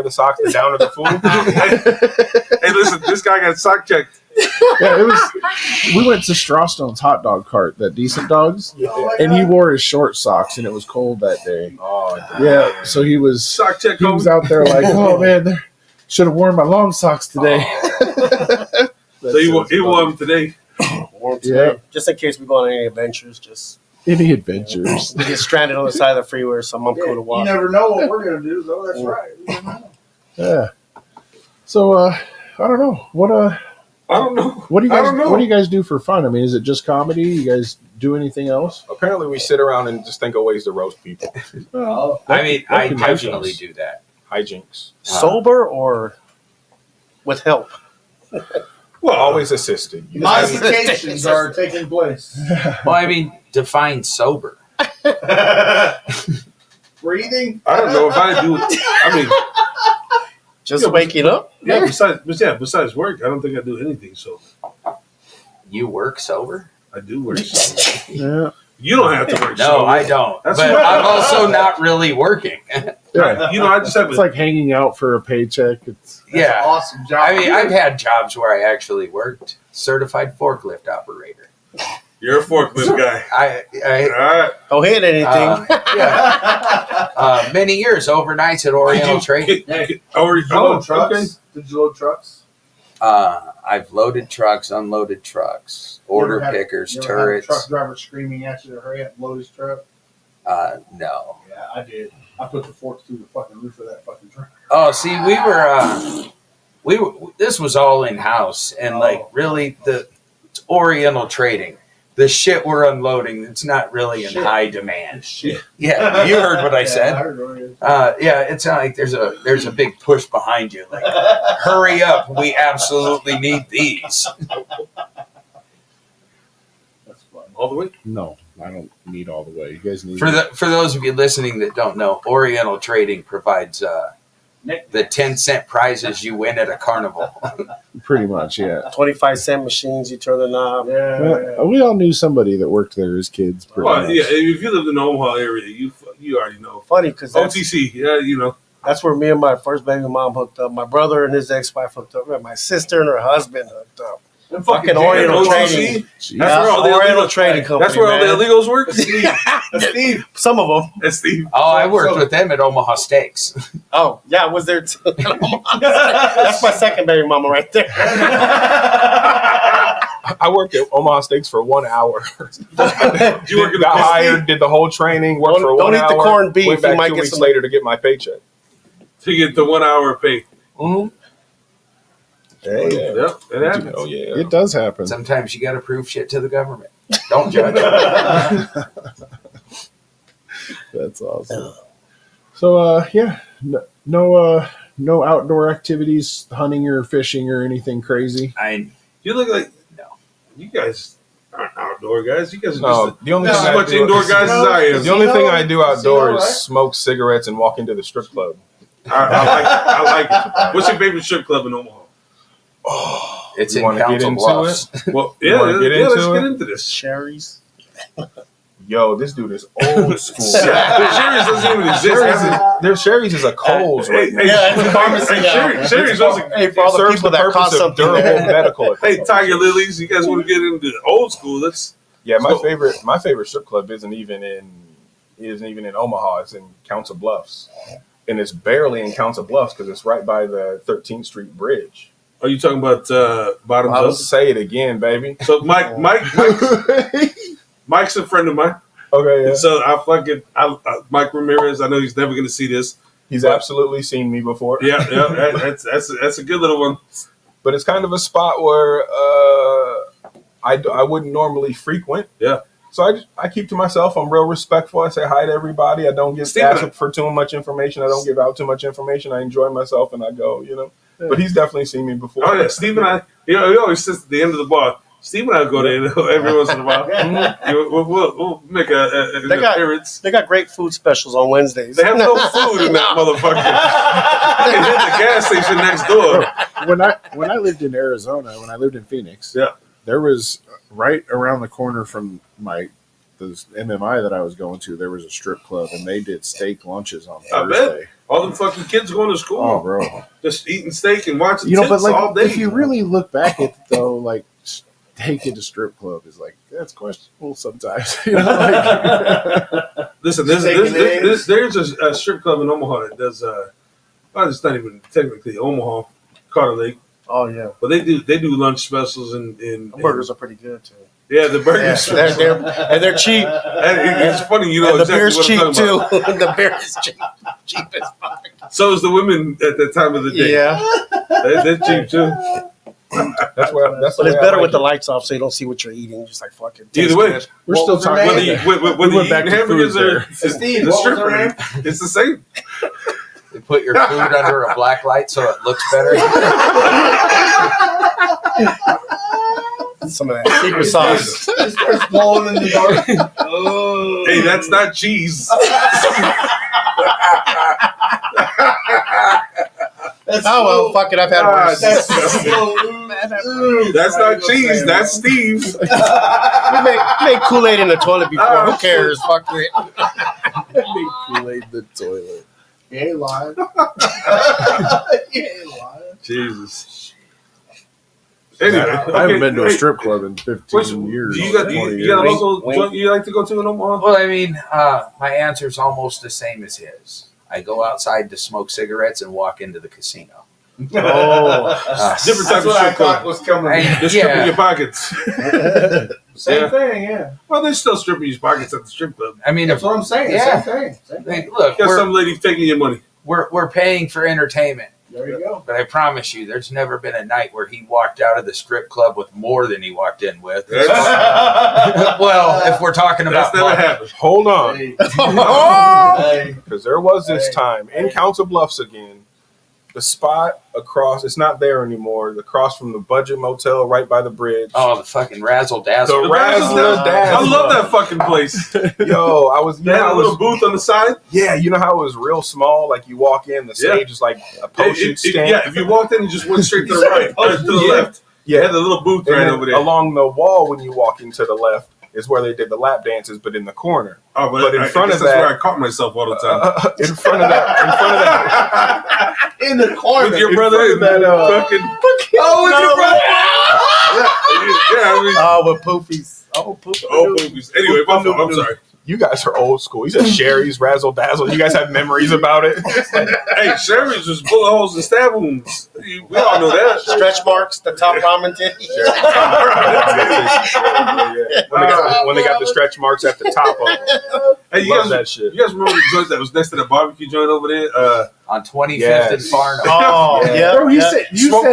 the socks, the downer the food. Hey, listen, this guy got sock checked. Yeah, it was. We went to Strawstone's hot dog cart, that Decent Dogs, and he wore his short socks, and it was cold that day. Oh, Yeah, so he was Sock check. he was out there like, oh man, should have worn my long socks today. So he won them today. Yeah. Just in case we go on any adventures, just Any adventures? we get stranded on the side of the freeway or something. I'm cool to You watch. never know what we're gonna do, though. That's right. You never know. Yeah. So I don't know what I don't know. what do you I guys don't know. what do you guys do for fun? I mean, is it just comedy? You guys do anything else? apparently we sit around and just think of ways to roast people. Well, I mean, that I can help definitely us. do that. Hijinks. Sober or with help? Well, Always assisted. You just have- Modifications are taking place. Well, I mean, define sober. Breathing. I don't know if I do. I mean, Just Yeah, waking up? yeah. Besides work, I don't think I do anything. So You work sober? I do work. Yeah. You don't have to work. No, so- I don't. That's But what- I'm also not really working. Yeah. You know, I just have. It's like hanging out for a paycheck. It's Yeah. Awesome job. I mean, I've had jobs where I actually worked. Certified forklift operator. You're a forklift guy. I All right. Don't hit anything. yeah. Many years overnights at Oriental Trading. Load trucks. Did you load trucks? I've loaded trucks, unloaded trucks, order You ever had- pickers, you ever had a turrets. truck driver screaming at you to hurry up and load his truck. No. Yeah, I did. I put the forks through the fucking roof of that fucking truck. Oh, see, we were. This was all in house, and like really, it's Oriental Trading. The shit we're unloading, it's not really in Shit. high demand. Shit. Yeah, you heard what I Yeah, said. I heard what it is. Yeah, it's not like there's a big push behind you. Like, hurry up, we absolutely need these. That's fun. All the way. no, I don't need all the way. You guys need For those of you listening that don't know, Oriental Trading provides the 10-cent prizes you win at a carnival. pretty much, yeah. 25-cent machines, you turn the knob. Well, we all knew somebody that worked there as kids. Pretty Well, much. yeah. If you live in the Omaha area, you already know. Funny because OTC. Yeah, you know. that's where me and my first baby mom hooked up. My brother and his ex-wife hooked up. And my sister and her husband hooked up. Fucking Oriental Trading. That's where all the Oriental illegal Trading Company. That's where all the man. illegals work. Steve. Some of them. That's Steve. Oh, I worked with them at Omaha Steaks. Oh, yeah, I was there too. That's my second baby mama right there. I worked at Omaha Steaks for 1 hour. You work in the Got hired, did the whole training, worked Don't- for don't 1 eat hour. the corned beef, Went you back might 2 get weeks some- later to get my paycheck. to get the 1 hour pay. Mm-hmm. Hey, Yep, it happens. Oh yeah. it does happen. Sometimes you got to prove shit to the government. Don't judge. That's awesome. So, yeah, no outdoor activities, hunting or fishing or anything crazy. You look like No. You guys aren't outdoor guys. You guys are No, just the only just thing as I much do- indoor guys as I am. The only thing I do Casino, outdoors right? is smoke cigarettes and walk into the strip club. I like it. What's your favorite strip club in Omaha? It's You in wanna get Council into Bluffs. Well, You yeah, wanna get let's into get it? into this. Cherries. Yo, this dude is old school. Sherry's doesn't even exist. Sherry's is a Coles right now. Yeah, it's a pharmacy now. Sherry's doesn't. Hey, for all the Serves people the that purpose caught of something durable there. medical Hey, equipment. Tiger Lilies, you guys want to get into old school? Let's. Yeah, my So- favorite strip club isn't even in Omaha. It's in Council Bluffs, and it's barely in Council Bluffs because it's right by the 13th Street Bridge. Are you talking about bottoms I'll up? say it again, baby. So Mike's a friend of mine. Okay, yeah. And so Mike Ramirez. I know he's never going to see this. He's absolutely seen me before. Yeah. That's a good little one. But it's kind of a spot where I wouldn't normally frequent. Yeah. So I keep to myself. I'm real respectful. I say hi to everybody. I don't ask for too much information. I don't give out too much information. I enjoy myself and I go, Yeah. But he's definitely seen me before. Oh yeah, Steve and I. He always sits at the end of the bar. Steve and I go there every once in a while. We'll make an appearance. They got great food specials on Wednesdays. They have no food in that motherfucker. They hit the gas station next door. When I lived in Arizona, when I lived in Phoenix, Yeah. there was right around the corner from the MMI that I was going to, there was a strip club, and they did steak lunches on I Thursday. bet. All them fucking kids going to school. Oh, bro. Just eating steak and watching But tits all day. if you really look back at it, though, like, steak at a strip club is like, that's questionable sometimes. Listen, there's a strip club in Omaha that does, it's not even technically Omaha, Carter Lake. Oh yeah, but they do lunch specials and burgers are pretty good too. Yeah, the burgers. Yeah, they're cheap. It's funny, you know. And the exactly beer's what cheap I'm talking too. about. The beer is cheap as fuck. So is the women at that time of the day. Yeah, they're cheap too. That's but it's better with the lights off, so you don't see what you're eating. Just like fucking. Either way, we're still talking. Whether you eat hamburgers or Steve, the stripper, it's the same. They put your food under a black light so it looks better. Some of that secret sauce. It starts blowing in the dark. Oh. Hey, that's not cheese. Well, fuck it. I've had worse. That's not cheese. That's Steve's. We made Kool-Aid in the toilet before. Who cares? Fuck it. Made Kool-Aid in the toilet. You ain't lying. You ain't lying. Jesus. Anyway, I haven't been to a strip club in 15 years. You got a local joint you like to go to in Omaha? Well, I mean, my answer's almost the same as his. I go outside to smoke cigarettes and walk into the casino. Different type That's of what I strip thought club. was coming. They're stripping your pockets. Same thing, yeah. Well, they're still stripping your pockets at the strip club. I mean, That's what I'm saying. Yeah. Same thing. Look, You got some lady taking your money. we're paying for entertainment. There you go. But I promise you, there's never been a night where he walked out of the strip club with more than he walked in with. Well, if we're talking about That's never money. happened. Hold on. Hey. Because there was this Hey. time in Council Bluffs again, the spot across, it's not there anymore, across from the Budget Motel right by the bridge. Oh, the fucking razzle dazzle. The Razzle I Dazzle. love that fucking place. Yo, I was, They had a little booth on the side. yeah, you know how it was real small? Like you walk in, the Yeah. stage is like a potion stand. Yeah, if you walked in and just went straight to the right, or to the Yeah. left, they Yeah. had the little booth And right then over there. along the wall when you walk into the left is where they did the lap dances, but in the corner. Oh, but in I front guess of that's that- where I caught myself all the time. In front of that, In the corner. With your in brother front and of that, fucking. Oh, with your brother. Yeah, I mean, Oh, with poopies. Oh, poopies. movies. Anyway, my fault. I'm sorry. you guys are old school. You said Sherry's Razzle Dazzle. You guys have memories about it. Hey, Sherry's was bullet holes and stab wounds. We all know that. Stretch marks, the top ramen titty. When they got the stretch marks at the top of it. Hey, Love that shit. You guys remember the joint that was next to the barbecue joint over there? On 25th Yes. and Farnham. Oh, Yeah. yeah. Bro, yeah. Smoke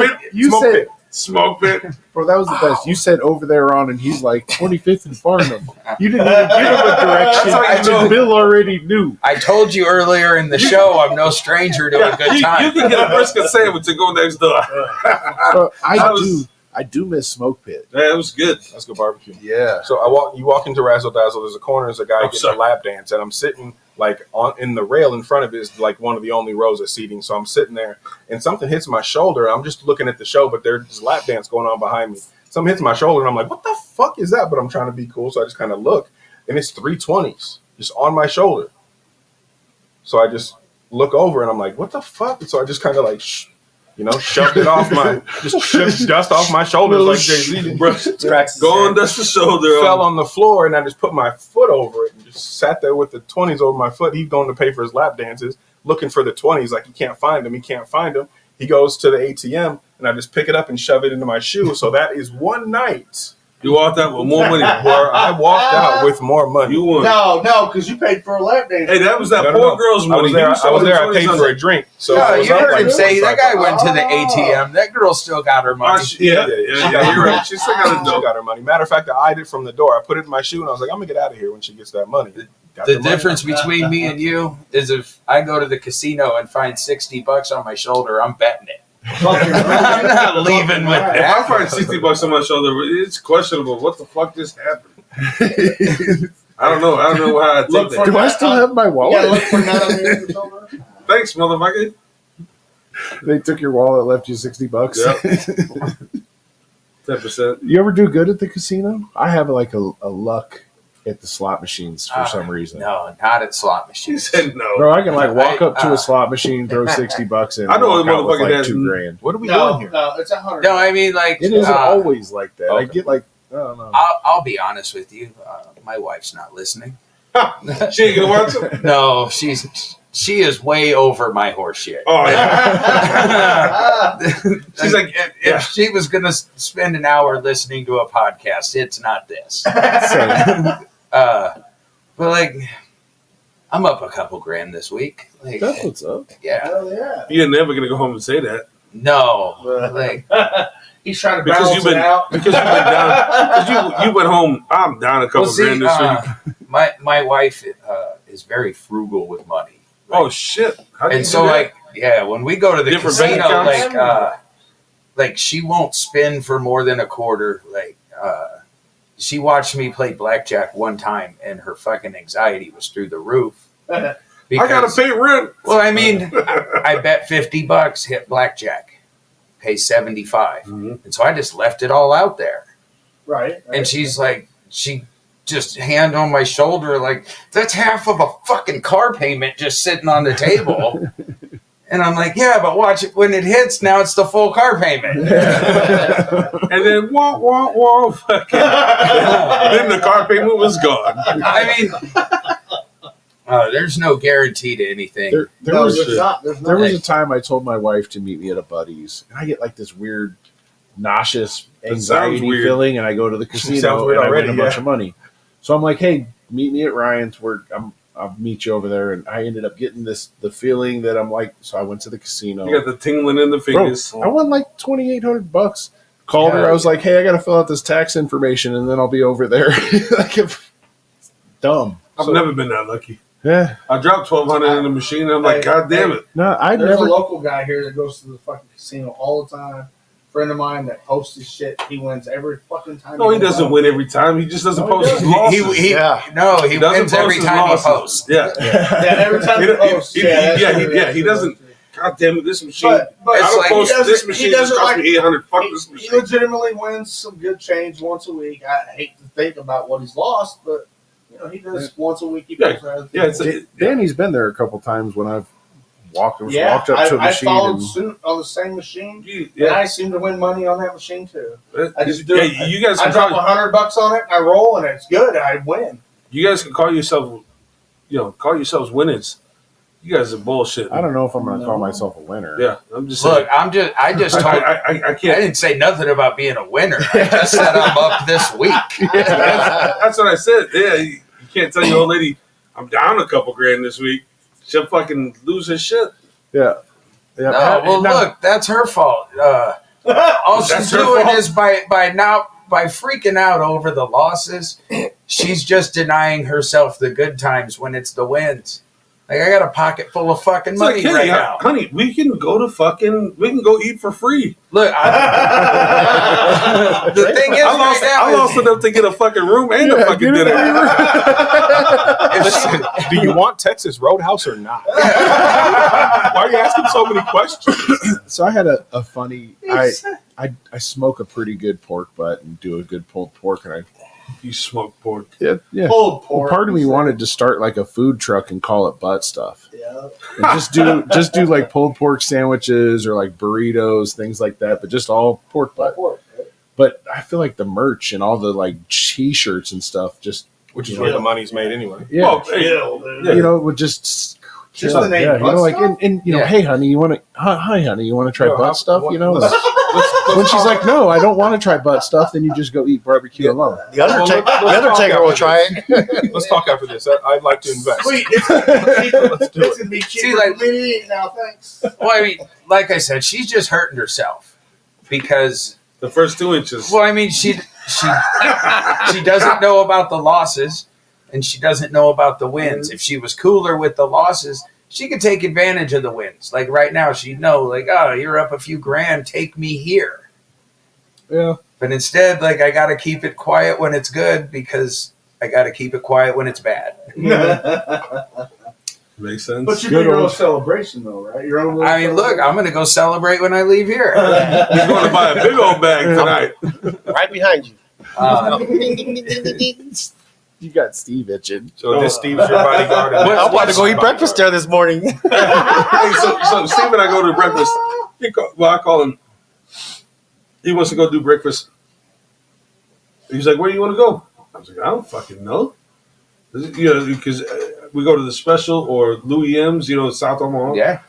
pit. Smoke pit. bro, that was the best. You said over there on, and he's like 25th and Farnham. You didn't even give him a direction. That's how you know. Bill already knew. I told you earlier in the show, I'm no stranger to a good You time. can get a brisket sandwich to go next door. Bro, That was- I do miss Smoke Pit. Yeah, it was good. Let's go barbecue. Yeah. So you walk into Razzle Dazzle. There's a corner. There's a guy getting sorry. a lap dance, and I'm sitting like in the rail in front of it is like one of the only rows of seating. So I'm sitting there, and something hits my shoulder. I'm just looking at the show, but there's lap dance going on behind me. Something hits my shoulder, and I'm like, "What the fuck is that?" But I'm trying to be cool, so I just kind of look, and it's 320s just on my shoulder. So I just look over, and I'm like, "What the fuck?" And so I just kind of like. Shoved it off just shook dust off my shoulders like Jay-Z. Go and dust the shoulder. Fell on the floor, and I just put my foot over it and just sat there with the 20s over my foot. He's going to pay for his lap dances, looking for the 20s. Like, he can't find them. He goes to the ATM, and I just pick it up and shove it into my shoe. So that is one night You walked out with more money. Where I walked out with more money. You won. No, because you paid for a lap dance. Hey, that was that No, poor no, no. girl's I money. was there. I paid for a drink. So Yeah, it was you up heard like him say that guy $45. went to the ATM. That girl still got her money. Yeah, you're right. She still got She a dope. got her money. Matter of fact, I eyed it from the door. I put it in my shoe and I was like, I'm gonna get out of here when she gets that money. Got The money. difference between me and you is if I go to the casino and find $60 on my shoulder, I'm betting it. I'm not leaving with If I that. find $60 on my shoulder, it's questionable. What the fuck just happened? I don't know. I don't know how I Look take for that. Do I still have my You gotta wallet? look for that on your shoulder. Thanks, motherfucker. They took your wallet, left you $60. Yep. 10%. You ever do good at the casino? I have like a luck at the slot machines for some reason. No, not at slot She machines. said no. Bro, I can like walk up to I- a slot machine, throw $60 in. I know and a walk out with, motherfucker like that's- $2,000. What are we No, doing here? no, it's 100. No, I mean like It isn't always like that. I Okay. get like, I don't know. I'll be honest with you. My wife's not listening. She ain't gonna watch it? No, she is way over my horse shit. Oh, yeah. She's like, if she was going to spend an hour listening to a podcast, it's not this. But like, I'm up a couple grand this week. Like, That's what's up. yeah, Hell yeah. You're never gonna go home and say that. no, like, He's trying to Because balance you've been it out. because you've been down. Because you went home. I'm down a couple well, see, grand this week. my wife is very frugal with money. Oh shit! How do you And do so, that? like, yeah, when we go to the Different bank casino, accounts? like she won't spend for more than a quarter. Like, she watched me play blackjack one time, and her fucking anxiety was through the roof. I gotta pay rent. Well, I mean, I bet $50, hit blackjack, pay 75, Mhm. and so I just left it all out there. Right. And she's like, she just hand on my shoulder, like, that's half of a fucking car payment just sitting on the table. And I'm like, yeah, but watch it when it hits. Now it's the full car payment. And then wah wah wah. Fucking. Then the car payment was gone. I mean, there's no guarantee to anything. There No, was there's not. There's There not. was a time I told my wife to meet me at a buddy's, and I get like this weird, nauseous anxiety weird. feeling, and I go to the Sounds casino weird and I already, win a bunch of money. So I'm like, hey, meet me at Ryan's. I'll meet you over there, and I ended up getting the feeling that I'm like. So I went to the casino. You got the tingling in the Bro, fingers. I won like $2,800. Called her. Yeah. I was like, hey, I got to fill out this tax information, and then I'll be over there. Like, dumb. I've So, never been that lucky. Yeah. I dropped $1,200 in the machine. And I'm like, God damn it! No, I There's never. a local guy here that goes to the fucking casino all the time. Friend of mine that posts his shit. He wins every fucking time. No, he goes doesn't out. win every time. He just doesn't No, he post his doesn't. losses. He He doesn't wins every his time losses. he posts. Yeah. Yeah, every time He he don't- posts. he- that's yeah, what he- it yeah, is. he doesn't- God damn it! This machine. But I It's don't like- post he this doesn't- machine. he Just doesn't cost me $800. Fuck this He machine. legitimately wins some good change once a week. I hate to think about what he's lost, but you know he does once a week. He Yeah, goes out. yeah, it's Danny's been there a couple times when I've walked up to a I machine. followed And, suit on the same machine, and Yeah, I seem to win money on that machine too. I just do yeah, it. you guys I can drop call, $100 on it, I roll, and it's good. I win. you guys can call yourself, call yourselves winners. You guys are bullshit. I don't know if I'm going to call No. myself a winner. Yeah, I'm just Look, saying. I just told. I I can't. didn't say nothing about being a winner. I just said I'm up this week. That's what I said. Yeah, you can't tell your old lady I'm down a couple grand this week. She'll fucking lose her shit. Yeah. Yeah. No, well, Now- look, that's her fault. All she's That's her doing fault? is by freaking out over the losses, she's just denying herself the good times when it's the wins. Like, I got a pocket full of fucking It's money like, right hey, now. honey, we can go eat for free. Look, the thing is, I lost enough to get a fucking room and a fucking dinner. Listen, do you want Texas Roadhouse or not? Why are you asking so many questions? So I had a funny. I smoke a pretty good pork butt and do a good pulled pork, and You smoke pork. yeah. Pulled pork. Part of me wanted to start like a food truck and call it butt stuff, Yeah. and just do like pulled pork sandwiches or like burritos, things like that, but just all pork butt. Pork. But I feel like the merch and all the like T-shirts and stuff just Which is where the money's made ananyway. yeah. Oh, hey, Kill, dude. You know, would just Just the name yeah, you butt know, like stuff? and you know, Yeah. hey honey, you want to hi honey, you want to try Yo, butt stuff? You know, let's When she's like, no, I don't want to try butt stuff, then you just go eat barbecue alone. The Undertaker will try it. Let's talk after this. I'd like to invest. Sweet. Let's do It's it. gonna be See, cheaper like- for me to eat now. Thanks. Well, I mean, like I said, she's just hurting herself because, The first 2 inches. well, I mean, she doesn't know about the losses and she doesn't know about the wins. If she was cooler with the losses, she could take advantage of the wins. Like right now, she'd know, like, oh, you're up a few grand, take me here. Yeah. But instead, like, I got to keep it quiet when it's good because I got to keep it quiet when it's bad. Makes sense. But you Good do your own old- celebration, though, right? Your own. little I mean, look, I'm going to go celebrate when I leave here. He's going to buy a big old bag tonight. Right behind you. You got Steve itching. So this Steve's your bodyguard. and I'm about to go eat bodyguard. breakfast there this morning. Hey, so Steve and I go to breakfast. I call him. He wants to go do breakfast. He's like, where do you want to go? I was like, I don't fucking know. You know, because we go to the Special or Louis M's, South Omaha. Yeah.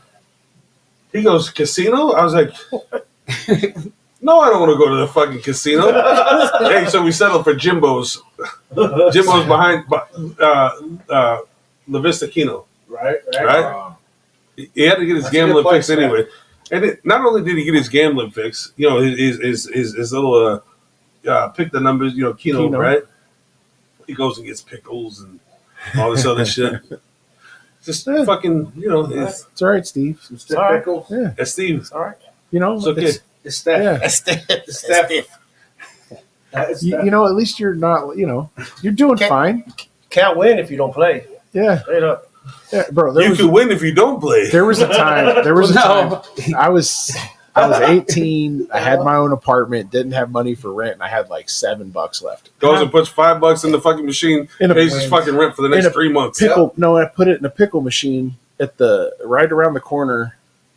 He goes, casino? I was like, no, I don't want to go to the fucking casino. Hey, so we settled for Jimbo's. Jimbo's behind La Vista Kino. right. Right? He had to get his That's a gambling good place, fix anyway. And not only did he get his gambling fix, his little pick the numbers, Kino, right? He goes and gets pickles and all this other shit. Just fucking, it's It's all right, Steve. Some stiff pickles. Yeah. that's Steve. All right. You know, It's okay. It's Steph. Yeah. It's Steph. It's You, Steph. you know, at least you're not, you're doing Okay. fine. Can't win if you don't play. Yeah. Straight up. Yeah, bro. There You was, could win if you don't play. there was a time. There was a No. time. I was 18. I had my own apartment. Didn't have money for rent, and I had like $7 left. Goes and puts $5 in the fucking machine, In a- pays his fucking rent for the next in a 3 months. Pickle. No, I put it in a pickle machine at the right around the corner.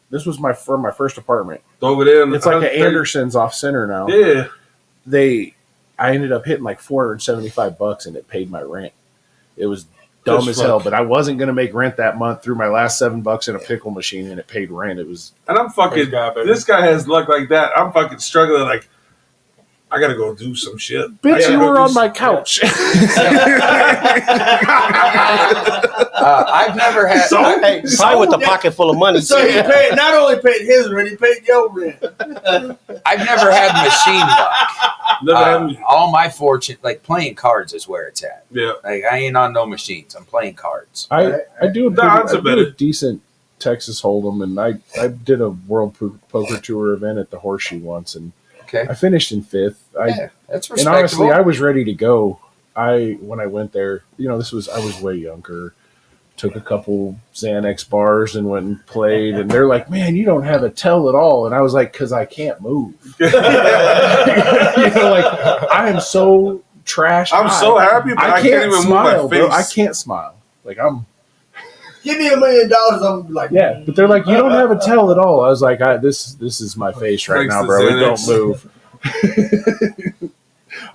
This was my first apartment. Over there. It's like an Anderson's off center now. Yeah. I ended up hitting like $475 and it paid my rent. It was dumb Good as hell, fuck. but I wasn't going to make rent that month through my last $7 in a pickle machine and it paid rent. It was And I'm fucking, Praise God, baby. this guy has luck like that. I'm fucking struggling like, I gotta go do some shit. I bitch. gotta You go were do on some- my couch. I've never had. Hey, probably with a pocket full of money. So he paid, not only paid his rent, he paid your rent. I've never had machine luck. Never had- All my fortune, like playing cards, is where it's at. yeah. Like I ain't on no machines. I'm playing cards. I do The odds are a better. decent Texas Hold'em, and I did a World Poker Tour event at the Horseshoe once, and Okay, I finished in 5th. yeah, that's And respectable. honestly, I was ready to go. When I went there, I was way younger. Took a couple Xanax bars and went and played. And they're like, "Man, you don't have a tell at all." And I was like, "Cause I can't move." Like I am so trash. I'm so happy, but I can't even smile, move my bro. I face. can't smile. Like I'm. Give me $1 million, I'm like, Yeah, but they're like, "You don't have a tell at all." I was like, "This is my face right Thanks now, to bro. It Xanax. don't move."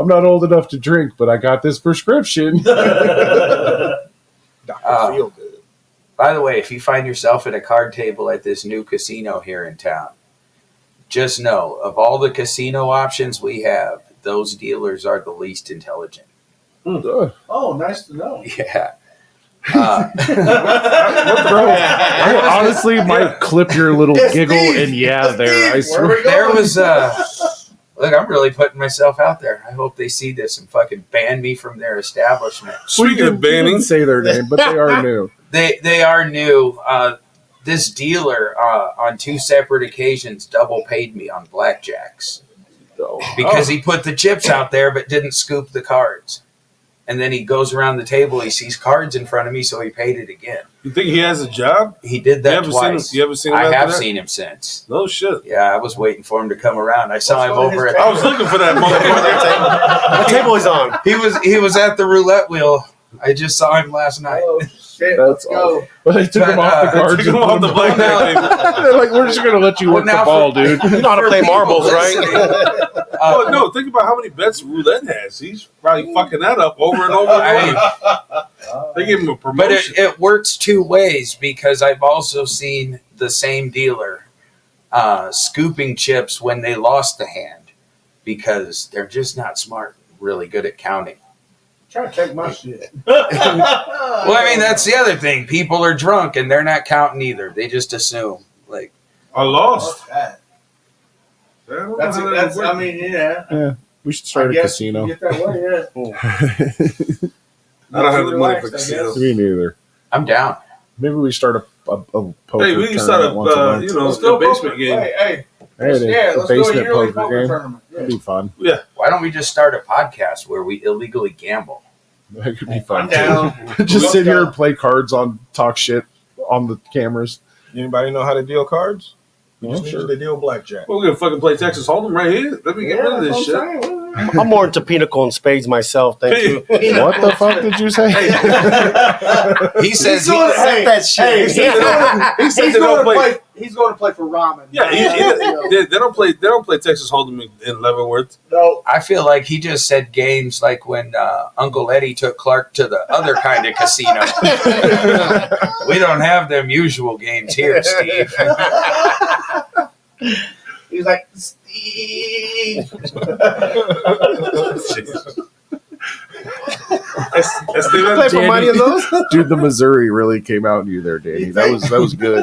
I'm not old enough to drink, but I got this prescription. Feel good. By the way, if you find yourself at a card table at this new casino here in town, just know of all the casino options we have, those dealers are the least intelligent. Ugh. oh, nice to know. Yeah. Bro, I honestly might clip your little It's giggle Steve. and yeah, It's there. I Steve. Where swear. we There going? was look, I'm really putting myself out there. I hope they see this and fucking ban me from their establishment. Speaking of We didn't banning, say their name, but they are new. They are new. This dealer on 2 separate occasions double paid me on blackjacks because he put the chips out there but didn't scoop the cards. And then he goes around the table, he sees cards in front of me, so he paid it again. you think he has a job? He did You that ever seen him? twice. You ever seen him? I after have that? seen him since. No shit. Yeah, I was waiting for him to come around. I saw What's him on over his at I was looking for that motherfucker. What table is on? he was at the roulette wheel. I just saw him last night. Oh, shit, That's let's go. But they took him off the They cards. Took and him put off the him black on. They're like, we're just going to let you Well, work the now ball, for- dude. You know how to For play people marbles, listening, right? Oh no! Think about how many bets Roulette has. He's probably fucking that up over and over I and mean, over. They give him a but promotion. it works 2 ways because I've also seen the same dealer scooping chips when they lost the hand because they're just not smart, really good at counting. Try to take my shit. Well, I mean, that's the other thing. People are drunk and they're not counting either. They just assume. Like, I lost. Fuck that. I don't know That's, how that that's works. I mean, yeah. We should start I a guess casino. you Get that way, yeah. I don't have the money for Relaxed, I casinos. Me neither. I'm down. Maybe we start a poker Hey, we can start tournament once a a month. you know Let's do a a basement poker. game. Hey, There it is. yeah, The let's do a basement yearly poker poker game. tournament. Yeah. That'd be fun. Why don't we just start a podcast where we illegally gamble? That could be I'm fun. down. Just Let's sit here go. and play cards talk shit on the cameras. Anybody know how to deal cards? You Well, just sure. need to deal blackjack. We're gonna fucking play Texas Hold'em right here. Let me get rid of this shit. I'm more into pinochle and spades myself. Thank you. What the fuck did you say? He says He's going to Set that shit. He's going to play for ramen. Yeah, they don't play. They don't play Texas Hold'em in Leavenworth. No. I feel like he just said games like when Uncle Eddie took Clark to the other kind of casino. We don't have them usual games here, Steve. He's like, Steve. That's You play for money in those? Dude, the Missouri really came out in you there, Danny. That was good.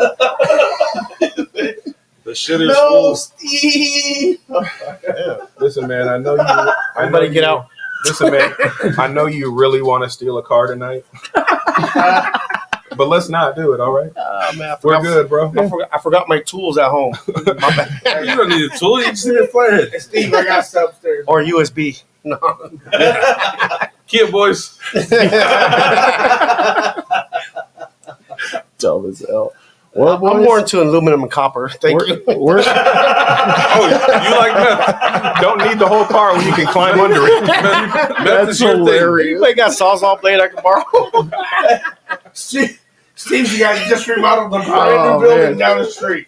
the shit is No, full. Steve. Listen, man, I know you. Everybody get out. Listen, man, I know you really want to steal a car tonight, but let's not do it. All right, Man, I we're forgot, good, bro. I forgot my tools at home. My bad. You don't need a tool. You just need a flathead. Hey, Steve, I got stuff upstairs. Or USB. No. Kia boys. Dumb as hell. Well, I'm boys, more into aluminum and copper. Thank you. we're Oh, you like meth? Don't need the whole car when you can climb under it. Meth that's is your thing. hilarious. Anybody got sawzall blade I can borrow? Steve, you guys just remodeled the brand Oh, new building man. down the street.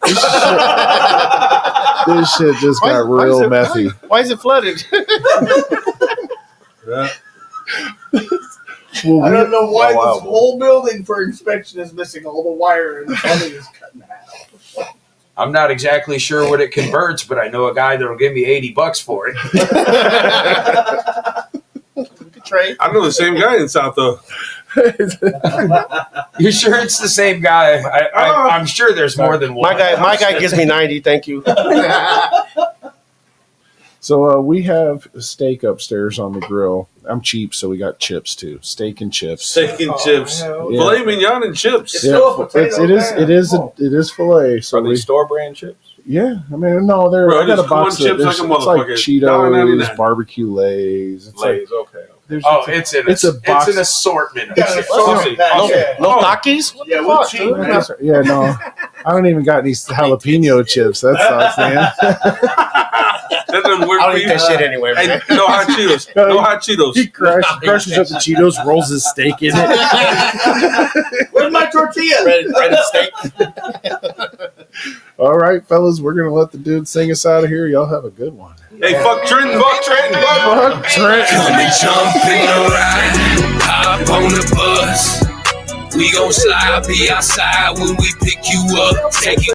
This shit just Why- got why is real it- methy. Why is it flooded? Yeah. Well, I don't know why Oh, wow. this whole building for inspection is missing all the wire and the plumbing is cut in half. I'm not exactly sure what it converts, but I know a guy that'll give me $80 for it. Trade. I know the same guy in South though. You sure it's the same guy? I'm sure there's more than one. My guy gives me 90. Thank you. So we have steak upstairs on the grill. I'm cheap, so we got chips too. Steak and chips. Steak and chips. hell. Yeah. Filet mignon and chips. It's still a potato it is bag. it is filet. So Are we, these store brand chips? yeah, I mean no, they're Bro, I got a there's box corn of chips there's, like a it's like motherfucker. Cheetos, $1.99. barbecue Lays. It's like Lay's, okay. there's It's a box. an assortment. Yeah, it's saucy. No, Yeah. no Takis? What Yeah, the we're fuck, cheap, dude? man. yeah, no, I don't even got any jalapeno chips. That sucks, man. That doesn't work I for don't eat you. that shit anyway, Hey, man. no hot Cheetos. No hot Cheetos. He crushes up the Cheetos, rolls his steak in it. Where's my tortilla? Breaded steak. All right, fellas, we're gonna let the dude sing us out of here. Y'all have a good one. Hey, fuck Trenton. Fuck Trenton. Fuck Trent. Come and jump in the ride, hop on the bus. We gon' slide, be outside when we pick you up. Take you